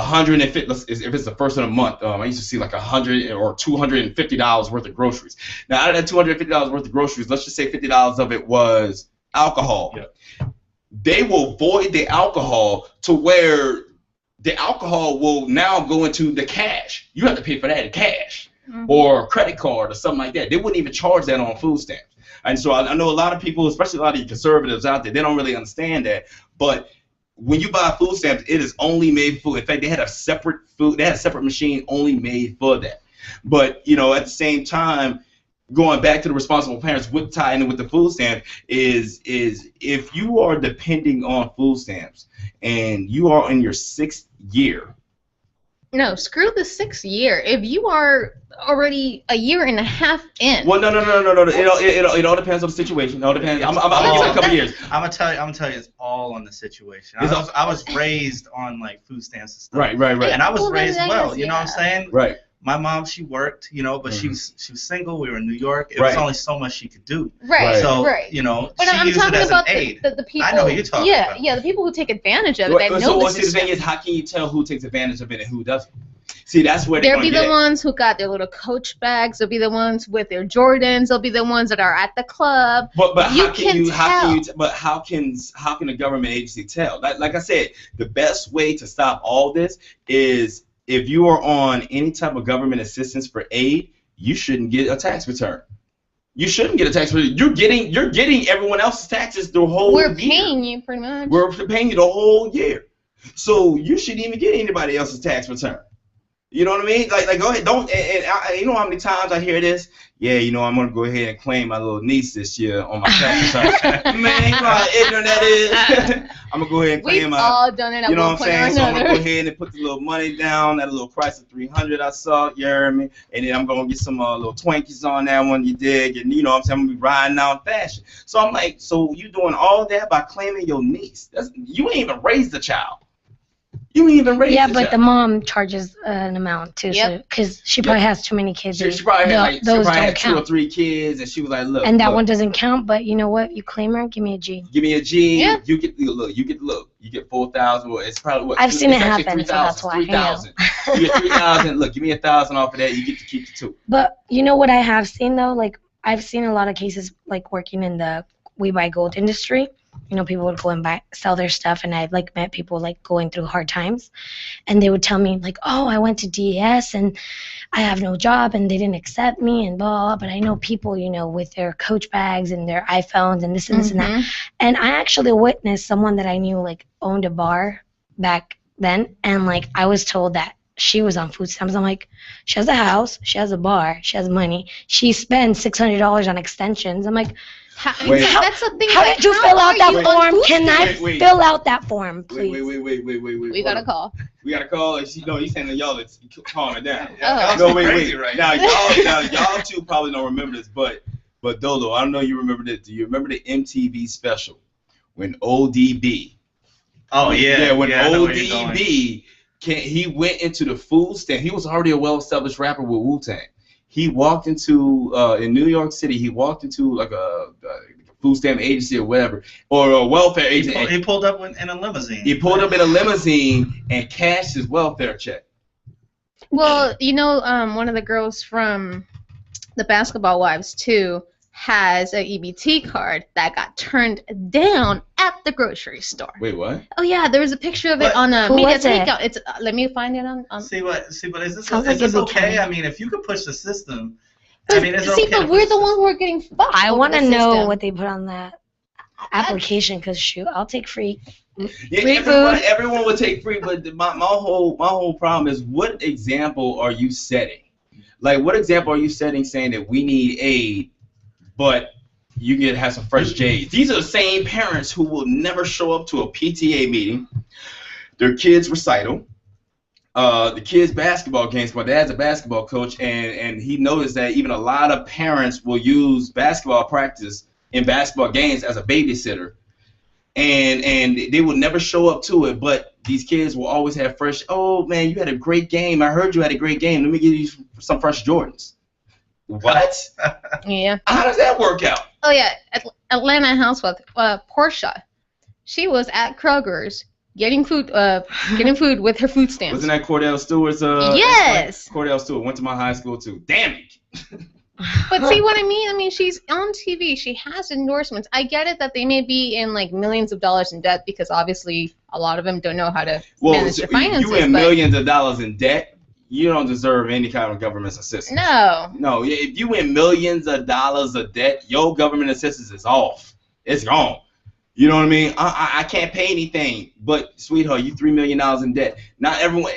S1: $150, if it's the first of the month, I used to see like $100 or $250 worth of groceries. Now, out of that $250 worth of groceries, let's just say $50 of it was alcohol. They will void the alcohol to where the alcohol will now go into the cash. You have to pay for that in cash or credit card or something like that. They wouldn't even charge that on food stamps. And so I know a lot of people, especially a lot of the conservatives out there, they don't really understand that. But when you buy food stamps, it is only made for food. In fact, they had a separate machine only made for that. But, you know, at the same time, going back to the responsible parents, what tie in with the food stamp is if you are depending on food stamps and you are in your 6th year.
S3: No, screw the 6th year. If you are already a year and a half in.
S1: Well, no. It all depends on the situation. It all depends. I'm gonna give it a couple years.
S2: I'm gonna tell you, it's all on the situation. I was raised on like food stamps and stuff.
S1: Right.
S2: And I was raised well. You know what I'm saying?
S1: Right.
S2: My mom, she worked, you know, but she was single. We were in New York. It was only so much she could do.
S3: Right.
S2: So,
S3: right.
S2: you know,
S3: but
S2: she
S3: I'm
S2: used
S3: talking
S2: it as
S3: about
S2: an aid.
S3: the people.
S2: I know who you're talking about.
S3: Yeah, the people who take advantage of it. That
S1: So
S3: know
S1: the thing is, how can you tell who takes advantage of it and who doesn't? See, that's where
S3: they'll be the ones who got their little Coach bags. They'll be the ones with their Jordans. They'll be the ones that are at the club.
S1: But how can a government agency tell? Like I said, the best way to stop all this is if you are on any type of government assistance for aid, you shouldn't get a tax return. You shouldn't get a tax return. You're getting everyone else's taxes the whole year.
S3: We're paying you pretty much.
S1: We're paying you the whole year. So you shouldn't even get anybody else's tax return. You know what I mean? Like go ahead, don't. And you know how many times I hear this? Yeah, you know, I'm gonna go ahead and claim my little niece this year on my tax return. Man, you know how ignorant that is. I'm gonna go ahead and claim
S3: We've
S1: my.
S3: all done it at
S1: you know
S3: one
S1: what I'm
S3: point
S1: saying?
S3: or
S1: So I'm
S3: another.
S1: gonna go ahead and put the little money down, that little price of $300 I saw. You heard me? And then I'm gonna get some little Twinkies on that one. You dig? And you know what I'm saying? I'm gonna be riding out fashion. So I'm like, so you doing all that by claiming your niece? You ain't even raised the child. You ain't even raised
S4: Yeah,
S1: the
S4: but
S1: child.
S4: the mom charges an amount too, because she probably has too many kids.
S1: She
S4: and
S1: probably had
S4: those don't
S1: had 2 or
S4: count.
S1: 3 kids, and she was like, "Look."
S4: And that
S1: look,
S4: one doesn't count. But you know what? You claim her. Give me a G.
S1: Give me a G.
S4: Yeah.
S1: You get You get 4,000. Well, it's probably what.
S4: I've seen
S1: it's
S4: it
S1: actually
S4: happen, so
S1: 3,000.
S4: that's why.
S1: 3,000. You get 3,000. Look, give me 1,000 off of that. You get to keep the 2.
S4: But you know what I have seen though? Like I've seen a lot of cases like working in the We Buy Gold industry. You know, people would go and sell their stuff, and I like met people like going through hard times, and they would tell me like, "Oh, I went to DES and I have no job, and they didn't accept me, and blah." But I know people, you know, with their Coach bags and their iPhones and this and this and that. And I actually witnessed someone that I knew like owned a bar back then, and like I was told that she was on food stamps. I'm like, she has a house, she has a bar, she has money, she spends $600 on extensions. I'm like,
S3: that's the thing.
S4: how
S3: like,
S4: did you
S3: how
S4: fill out
S3: are
S4: that
S3: you on
S4: form?
S3: food
S4: Can I
S3: stamps?
S4: fill out that form, please?
S1: Wait.
S3: We got a call.
S1: We got a call. No, he's saying that y'all is calm it down.
S3: Oh.
S1: No, wait.
S2: Crazy right
S1: now y'all two probably don't remember this, but Dolo, I don't know you remember this. Do you remember the MTV special when ODB?
S2: Oh yeah.
S1: When
S2: I know where you're going.
S1: ODB he went into the food stand. He was already a well-established rapper with Wu-Tang. He walked into in New York City. He walked into like a food stamp agency or whatever, or a welfare agency.
S2: He pulled up in a limousine.
S1: He pulled up in a limousine and cashed his welfare check.
S3: Well, you know, one of the girls from the Basketball Wives too has an EBT card that got turned down at the grocery store.
S1: Wait, what?
S3: Oh yeah, there was a picture of it on a
S4: Who
S3: media
S4: was it?
S3: takeout. It's let me find it on.
S2: See, but is this
S4: Sounds like
S2: is this
S4: it'd be
S2: okay?
S4: Kanye.
S2: I mean, if you could push the system, I mean, it's
S3: See,
S2: okay.
S3: but we're the ones who are getting fucked.
S4: I
S3: over
S4: want to
S3: the
S4: know
S3: system.
S4: what they put on that application, because shoot, I'll take free.
S1: Yeah,
S4: Free
S1: everyone would take free, but my whole problem is, what example are you setting? Like, what example are you setting saying that we need aid, but you get to have some fresh J's? These are the same parents who will never show up to a PTA meeting, their kids' recital, the kids' basketball games. My dad's a basketball coach, and he noticed that even a lot of parents will use basketball practice in basketball games as a babysitter. And they would never show up to it, but these kids will always have fresh. Oh man, you had a great game. I heard you had a great game. Let me give you some fresh Jordans. What?
S3: Yeah.
S1: How does that work out?
S3: Oh yeah, Atlanta housewife, Portia. She was at Kroger's getting food with her food stamps.
S1: Wasn't that Cordell Stewart's?
S3: Yes.
S1: Cordell Stewart went to my high school too. Damn it.
S3: But see what I mean? I mean, she's on TV. She has endorsements. I get it that they may be in like millions of dollars in debt because obviously a lot of them don't know how to manage their finances.
S1: You in millions of dollars in debt, you don't deserve any kind of government assistance. No, if you in millions of dollars of debt, your government assistance is off. It's gone. You know what I mean? I can't pay anything. But sweetheart, you $3 million in debt. Not everyone,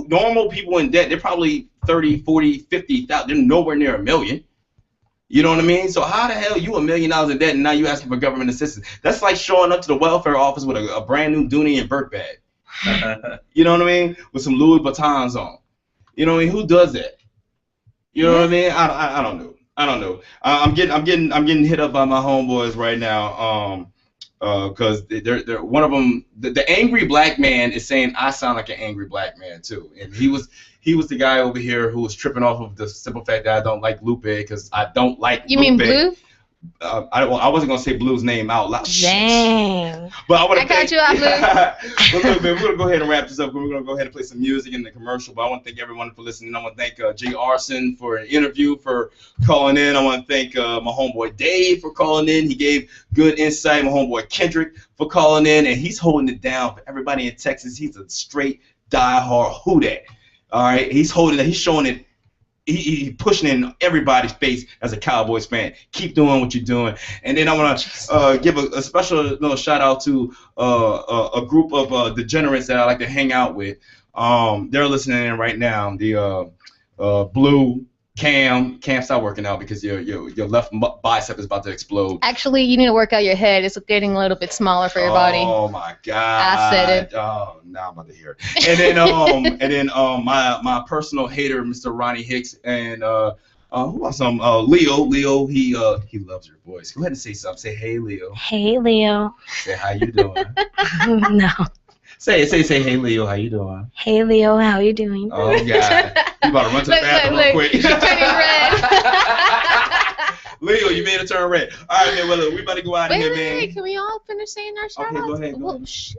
S1: normal people in debt, they're probably 30, 40, 50,000. They're nowhere near $1 million. You know what I mean? So how the hell you $1 million in debt and now you asking for government assistance? That's like showing up to the welfare office with a brand new Dooney and Burke bag. You know what I mean? With some Louis Vuittons on. You know what I mean? Who does that? You know what I mean? I don't know. I don't know. I'm getting hit up by my homeboys right now. Because they're one of them. The angry black man is saying I sound like an angry black man too, and he was the guy over here who was tripping off of the simple fact that I don't like Lupe because I don't like.
S3: You mean Blue?
S1: I wasn't gonna say Blue's name out loud.
S4: Dang.
S1: But I
S3: got you out, Blue.
S1: We're gonna go ahead and wrap this up. We're gonna go ahead and play some music in the commercial. But I want to thank everyone for listening. I want to thank JayArson for an interview, for calling in. I want to thank my homeboy Dave for calling in. He gave good insight. My homeboy Kendrick for calling in, and he's holding it down for everybody in Texas. He's a straight diehard who that. All right, he's holding it. He's showing it. He pushing it in everybody's face as a Cowboys fan. Keep doing what you're doing. And then I want to give a special little shout out to a group of degenerates that I like to hang out with. They're listening in right now. The Blue, Cam, stop working out because your left bicep is about to explode.
S3: Actually, you need to work out your head. It's getting a little bit smaller for your body.
S1: Oh my God!
S3: I said it.
S1: Oh, now I'm about to hear it. And then my personal hater, Mr. Ronnie Hicks, and who else? Leo. He loves your voice. Go ahead and say something. Say hey, Leo.
S4: Hey, Leo.
S1: Say how you doing.
S4: No.
S1: Say hey, Leo. How you doing?
S4: Hey, Leo. How you doing?
S1: Oh God. You about to run to the bathroom real quick.
S3: She's turning red.
S1: Leo, you made it turn red. All right, man. Well, look, we about to go out of here, man.
S3: Wait, can we all finish saying our shout outs?
S1: Okay, go ahead.
S3: Well, shoot.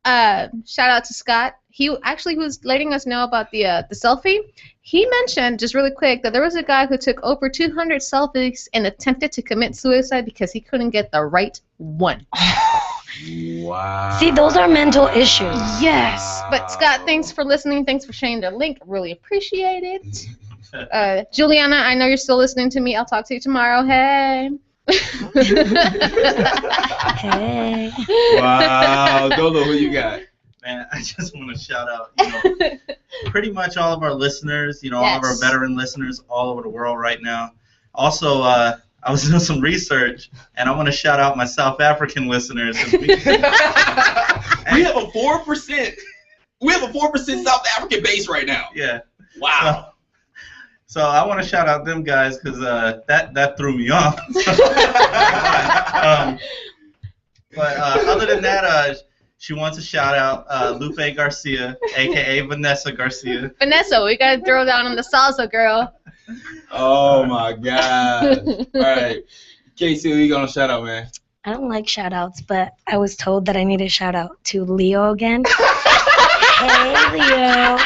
S3: Shout out to Scott. He was letting us know about the selfie. He mentioned, just really quick, that there was a guy who took over 200 selfies and attempted to commit suicide because he couldn't get the right one.
S1: Wow.
S4: See, those are mental issues.
S3: Yes. But Scott, thanks for listening. Thanks for sharing the link. Really appreciate it. Juliana, I know you're still listening to me. I'll talk to you tomorrow. Hey.
S4: Hey.
S1: Wow. Dolo, who you got?
S2: Man, I just want to shout out, pretty much all of our listeners, all of our veteran listeners all over the world right now. Also, I was doing some research, and I want to shout out my South African listeners. We have
S1: a 4%. We have a 4% South African base right now.
S2: Yeah.
S1: Wow.
S2: So I want to shout out them guys because that threw me off. But other than that, she wants to shout out Lupe Garcia, a.k.a. Vanessa Garcia.
S3: Vanessa, we got to throw down on the salsa, girl.
S1: Oh, my God. All right. Casey, who you going to shout out, man?
S4: I don't like shout outs, but I was told that I need to shout out to Leo again. Hey, Leo.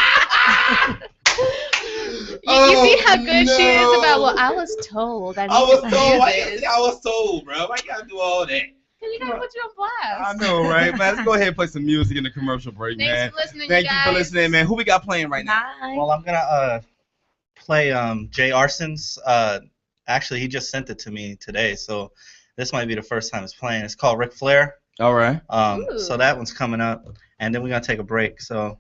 S3: You see how good she is about, well, I was told. I
S1: was told, bro. Why you got to do all that?
S3: You gotta put you on blast.
S1: I know, right, man? Let's go ahead and play some music in the commercial break, man.
S3: Thanks for listening,
S1: Thank
S3: you
S1: you for listening, man. Who we got playing right now?
S2: Well, I'm gonna play JayArson's. Actually, he just sent it to me today, so this might be the first time it's playing. It's called Ric Flair.
S1: All right.
S2: So that one's coming up, and then we're gonna take a break. So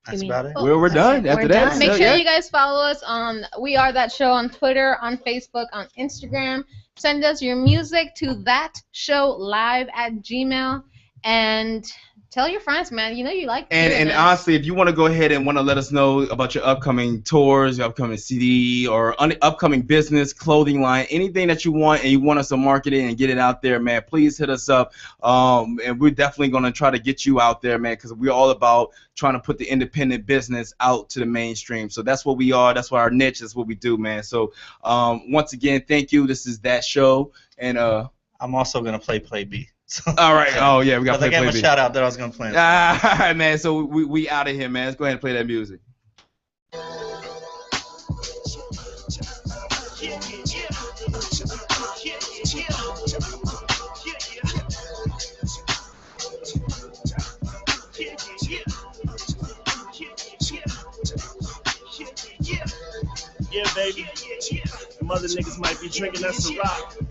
S2: that's about it.
S1: We're done. After that,
S3: make sure you guys follow us on We Are That Show on Twitter, on Facebook, on Instagram. Send us your music to thatshowlive@gmail.com and tell your friends, man. You like
S1: and honestly, if you want to go ahead and want to let us know about your upcoming tours, your upcoming CD, or upcoming business, clothing line, anything that you want, and you want us to market it and get it out there, man, please hit us up. And we're definitely going to try to get you out there, man, because we're all about trying to put the independent business out to the mainstream. So that's what we are. That's what our niche is. What we do, man. So once again, thank you. This is That Show, and
S2: I'm also gonna play B.
S1: All right. Oh yeah, we got to
S2: I
S1: play
S2: gave him a
S1: beat.
S2: shout out that I was gonna play.
S1: All right, man. So we out of here, man. Let's go ahead and play that music.
S5: Yeah, baby. Them other niggas might be drinking that Ciroc,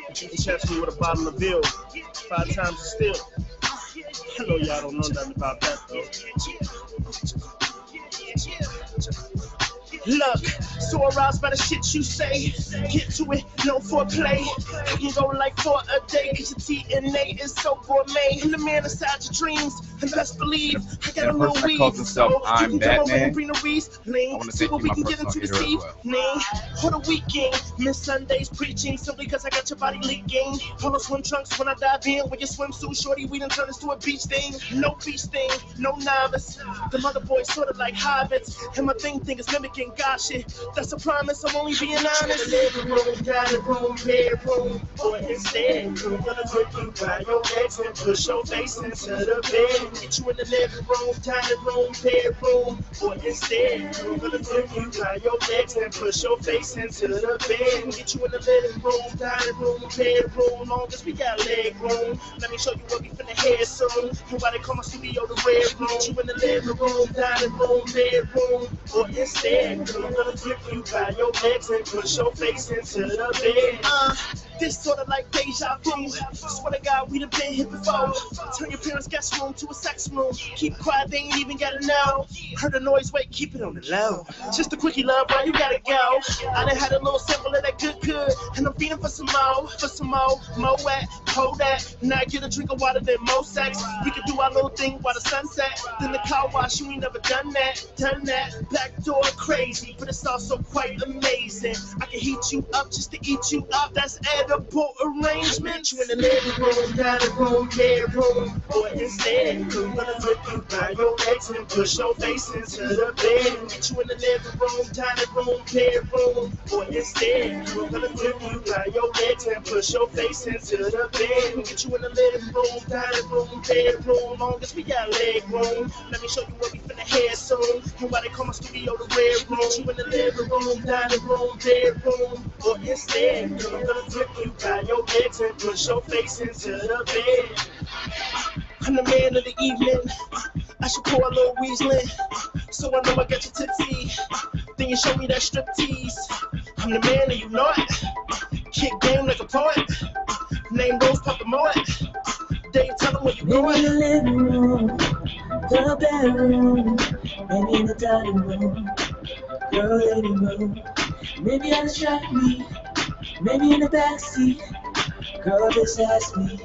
S5: but you can catch me with a bottle of Bill 5 times still. I know y'all don't know nothing about that though. Look, so aroused by the shit you say. Get to it, no foreplay. I can go like 4 a day, cause your TNA is so gourmet. I'm the man inside your dreams, and best believe I got a little
S1: person that
S5: weed.
S1: calls himself
S5: So
S1: I'm
S5: you can come over
S1: Batman.
S5: and bring the Riesling.
S1: I wanna
S5: See
S1: thank
S5: what
S1: you,
S5: we
S1: my
S5: can get
S1: personal
S5: into this
S1: hater as
S5: evening. For the weekend, miss Sundays preaching simply cause I got your body leaking. All those swim trunks when I dive in with your swimsuit, shorty, we done turn this to a beach thing. No beach thing, no novice. The mother boys sorta like hobbits, and my thing is mimicking God shit. That's a promise, I'm only being honest. Living room, dining room, bedroom, or instead, I'm gonna take you by your legs and push your face into the bed. Get you in the living room, dining room, bedroom, or instead, I'm gonna take you by your legs and push your face into the bed. Get you in the living room, dining room, bedroom, long as we got leg room. Let me show you what we finna head soon. And why they call my studio the red room. Get you in the living room, dining room, bedroom, or instead, I'm gonna flip you by your legs and push your face into the bed. This sorta like deja vu. Swear to God, we done been here before. Turn your parents' guest room to a sex room. Keep quiet, they ain't even gotta know. Heard the noise, wait, keep it on the low. Just a quickie, love, right? You gotta go. I done had a little sample of that good, and I'm feeling for some more, mo at, hold that. Now get a drink of water, then mo sex. We can do our little thing while the sunset. Then the car wash, you ain't never done that. Back door crazy, but it's also quite amazing. I can heat you up just to eat you up. That's edible arrangement. You in the living room, dining room, bedroom, or instead, I'm gonna flip you by your legs and push your face into the bed. Get you in the living room, dining room, bedroom, or instead, I'm gonna flip you by your legs and push your face into the bed. Get you in the living room, dining room, bedroom, long as we got leg room. Let me show you what we finna head soon, and why they call my studio the red room. Get you in the living room, dining room, bedroom, or instead, I'm gonna flip you by your legs and push your face into the bed. I'm the man of the evening. I should pour a little Riesling, so I know I got you tipsy. Then you show me that striptease. I'm the man and you know it. Kick game like a poet. Name Rose Papa Moet. Dave, tell them where you going.
S9: Maybe the living room, the bedroom, maybe in the dining room, girl, living room. Maybe I distract me, maybe in the backseat. Girl, just ask me,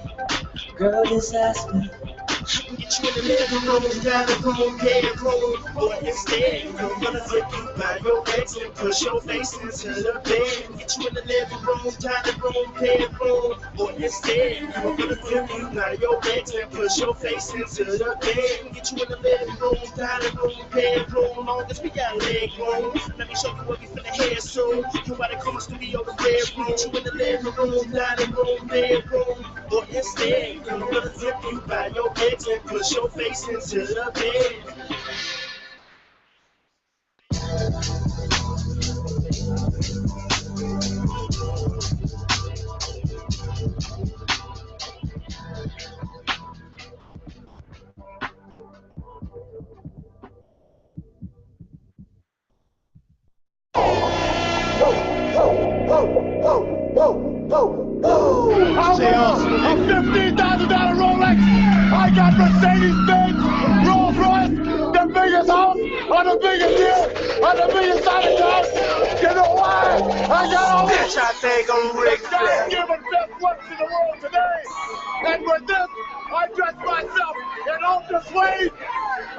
S9: girl, just ask me.
S5: Get you in the living room, dining room, bedroom, or instead, I'm gonna flip you by your legs and push your face into the bed. Get you in the living room, dining room, bedroom, or instead, I'm gonna flip you by your legs and push your face into the bed. Get you in the living room, dining room, bedroom, long as we got leg room. Let me show you what we finna head soon, and why they call my studio the red room. Get you in the living room, dining room, bedroom, or instead, I'm gonna flip you by your legs and push your face into the bed.
S6: A $15,000 Rolex. I got Mercedes-Benz, Rolls Royce, the biggest house on the biggest deal on the biggest side of town. You know why? I got all this.
S5: Bitch, I think I'm Rick Flair.
S6: Give the best weapons in the world today. And with this, I dress myself in ultra suede.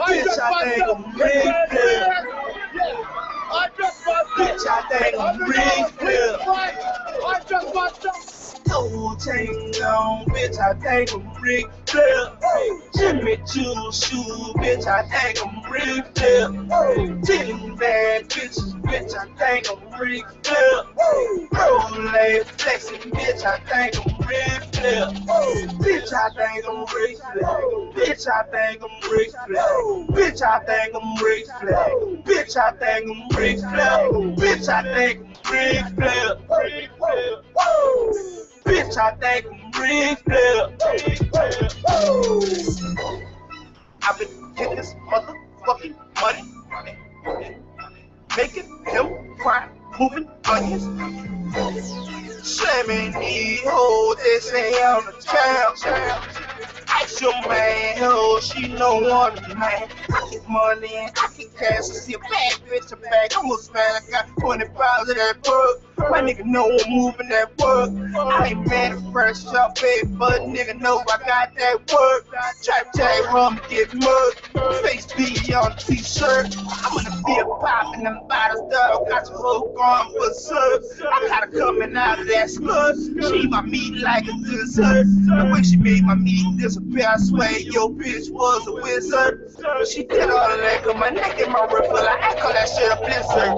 S5: Bitch, I think I'm Rick Flair.
S6: I dress myself.
S5: Bitch, I think I'm Rick Flair.
S6: I dress myself.
S5: No chain on, bitch, I think I'm Rick Flair. Jimmy Choo shoe, bitch, I think I'm Rick Flair. 10 bad bitches, bitch, I think I'm Rick Flair. Rolex flag, flexing, bitch, I think I'm Ric Flair. Bitch, I think I'm Ric Flair. Bitch, I think I'm Ric Flair. Bitch, I think I'm Ric Flair. Bitch, I think I'm Ric Flair. Bitch, I think I'm Ric Flair. Bitch, I think I'm Ric Flair. I've been getting this motherfucking money, making him cry, moving onions, slamming these hoes, they say I'm a child. Ask your man, oh, she know one man. I get money and I get cash, I see a bad bitch, a bag, I'm a smash, I got 20 pounds of that work. My nigga know I'm moving that work. I ain't mad at fresh up, baby, but nigga know I got that work. Trap tag rum, get mud. Face B on t-shirt. I'm gonna be a pop and I'm by the stuff. Got your whole gone for service. I got her coming out of that slut. She eat my meat like a dessert. The way she made my meat disappear, I swear your bitch was a wizard. She did all of that, cause my neck and my riffle, I call that shit a blizzard.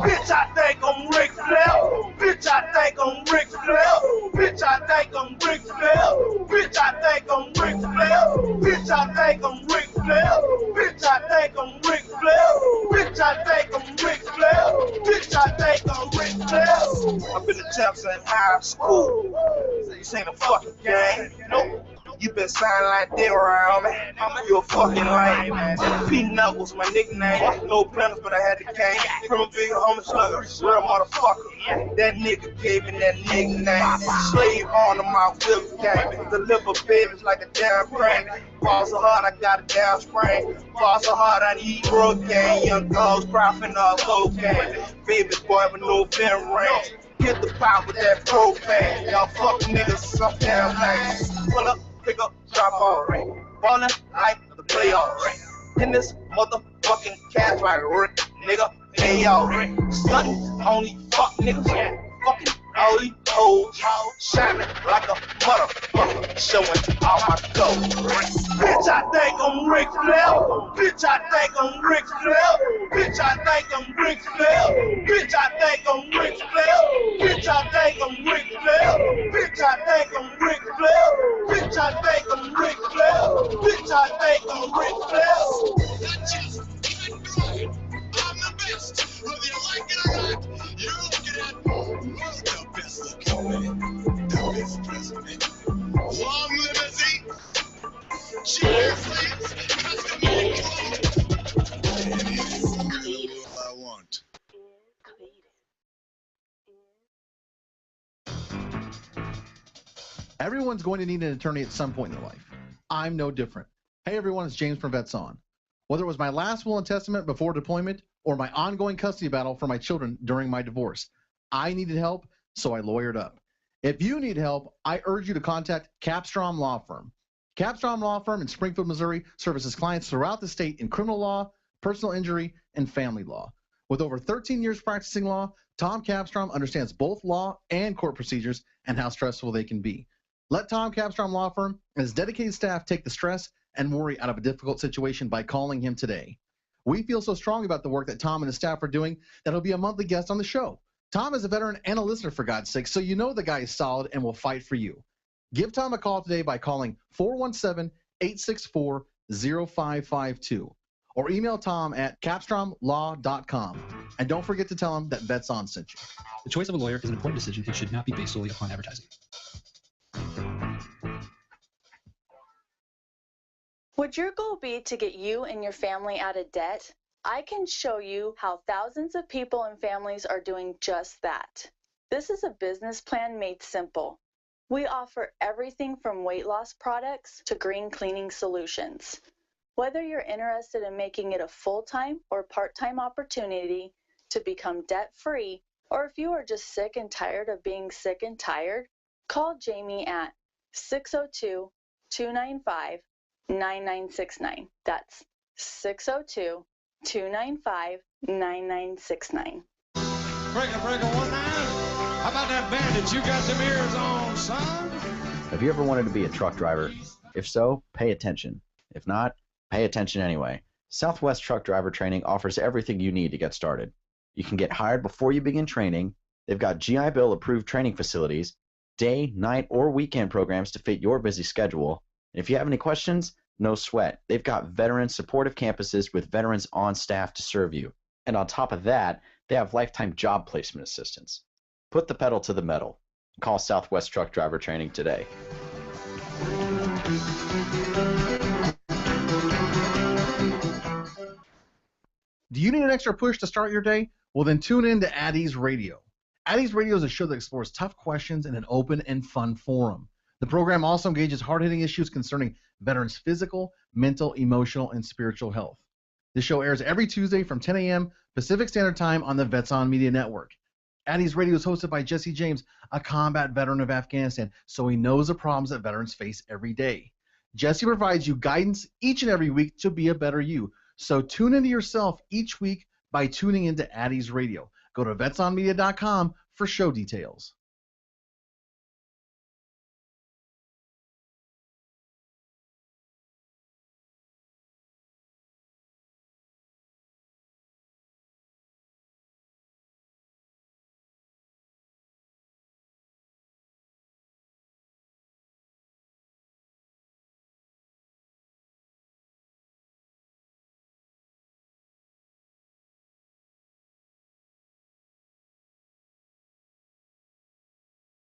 S5: Bitch, I think I'm Ric Flair. Bitch, I think I'm Ric Flair. Bitch, I think I'm Ric Flair. Bitch, I think I'm Ric Flair. Bitch, I think I'm Ric Flair. Bitch, I think I'm Ric Flair. Bitch, I think I'm Ric Flair. Bitch, I think I'm Ric Flair. I've been a champ since high school. This ain't a fucking game. Nope. You been signing like that around me. You a fucking lame, man. P-Nut was my nickname. No planners, but I had the cane. From a big homie slugger, real motherfucker. That nigga gave me that nickname. Slave on the mouth, flip game. Deliver babies like a damn crane. Fall so hard, I got a damn sprain. Fall so hard, I need cocaine. Young dogs cropping up cocaine. Baby boy with no fin range. Get the pop with that propane. Y'all fuck niggas some damn lame. Pull up. Pick up, drop off, ballin' like the playoffs. In this motherfucking cash like Rick, nigga, pay y'all. Stuntin' only fuck niggas, fucking all these hoes, shining like a motherfucker, showing all my gold. Bitch, I think I'm Ric Flair. Bitch, I think I'm Ric Flair. Bitch, I think I'm Ric Flair. Bitch, I think I'm Ric Flair. Bitch, I think I'm Ric Flair. Bitch, I think I'm Ric Flair. Bitch, I think I'm Ric Flair. Bitch, I think I'm Ric Flair. I'm the best, whether you like it or not. You're looking at the best looking man, the best president. Long limousine, cheers, please, custom-made clothes. And it's all I want.
S15: Everyone's going to need an attorney at some point in their life. I'm no different. Hey everyone, it's James from Vets On. Whether it was my last will and testament before deployment or my ongoing custody battle for my children during my divorce, I needed help, so I lawyered up. If you need help, I urge you to contact Capstrom Law Firm. Capstrom Law Firm in Springfield, Missouri services clients throughout the state in criminal law, personal injury, and family law. With over 13 years practicing law, Tom Capstrom understands both law and court procedures and how stressful they can be. Let Tom Capstrom Law Firm and his dedicated staff take the stress and worry out of a difficult situation by calling him today. We feel so strongly about the work that Tom and his staff are doing that he'll be a monthly guest on the show. Tom is a veteran and a listener, for God's sake, so you know the guy is solid and will fight for you. Give Tom a call today by calling 417-864-0552 or email Tom at capstromlaw.com. And don't forget to tell him that Vets On sent you.
S16: The choice of a lawyer is an important decision and should not be based solely upon advertising.
S17: Would your goal be to get you and your family out of debt? I can show you how thousands of people and families are doing just that. This is a business plan made simple. We offer everything from weight loss products to green cleaning solutions. Whether you're interested in making it a full-time or part-time opportunity to become debt-free, or if you are just sick and tired of being sick and tired, call Jamie at 602-295-9969. That's 602-295-9969.
S7: Breaker, 1-9. How about that bandit? You got them ears on, son?
S14: Have you ever wanted to be a truck driver? If so, pay attention. If not, pay attention anyway. Southwest Truck Driver Training offers everything you need to get started. You can get hired before you begin training, They've got GI Bill approved training facilities, day, night, or weekend programs to fit your busy schedule. And if you have any questions, no sweat. They've got veteran supportive campuses with veterans on staff to serve you. And on top of that, they have lifetime job placement assistance. Put the pedal to the metal. Call Southwest Truck Driver Training today.
S15: Do you need an extra push to start your day? Well, then tune in to Addie's Radio. Addie's Radio is a show that explores tough questions in an open and fun forum. The program also engages hard-hitting issues concerning veterans' physical, mental, emotional, and spiritual health. This show airs every Tuesday from 10 a.m. Pacific Standard Time on the Vets On Media Network. Addie's Radio is hosted by Jesse James, a combat veteran of Afghanistan, so he knows the problems that veterans face every day. Jesse provides you guidance each and every week to be a better you. So tune into yourself each week by tuning into Addie's Radio. Go to vetsonmedia.com for show details.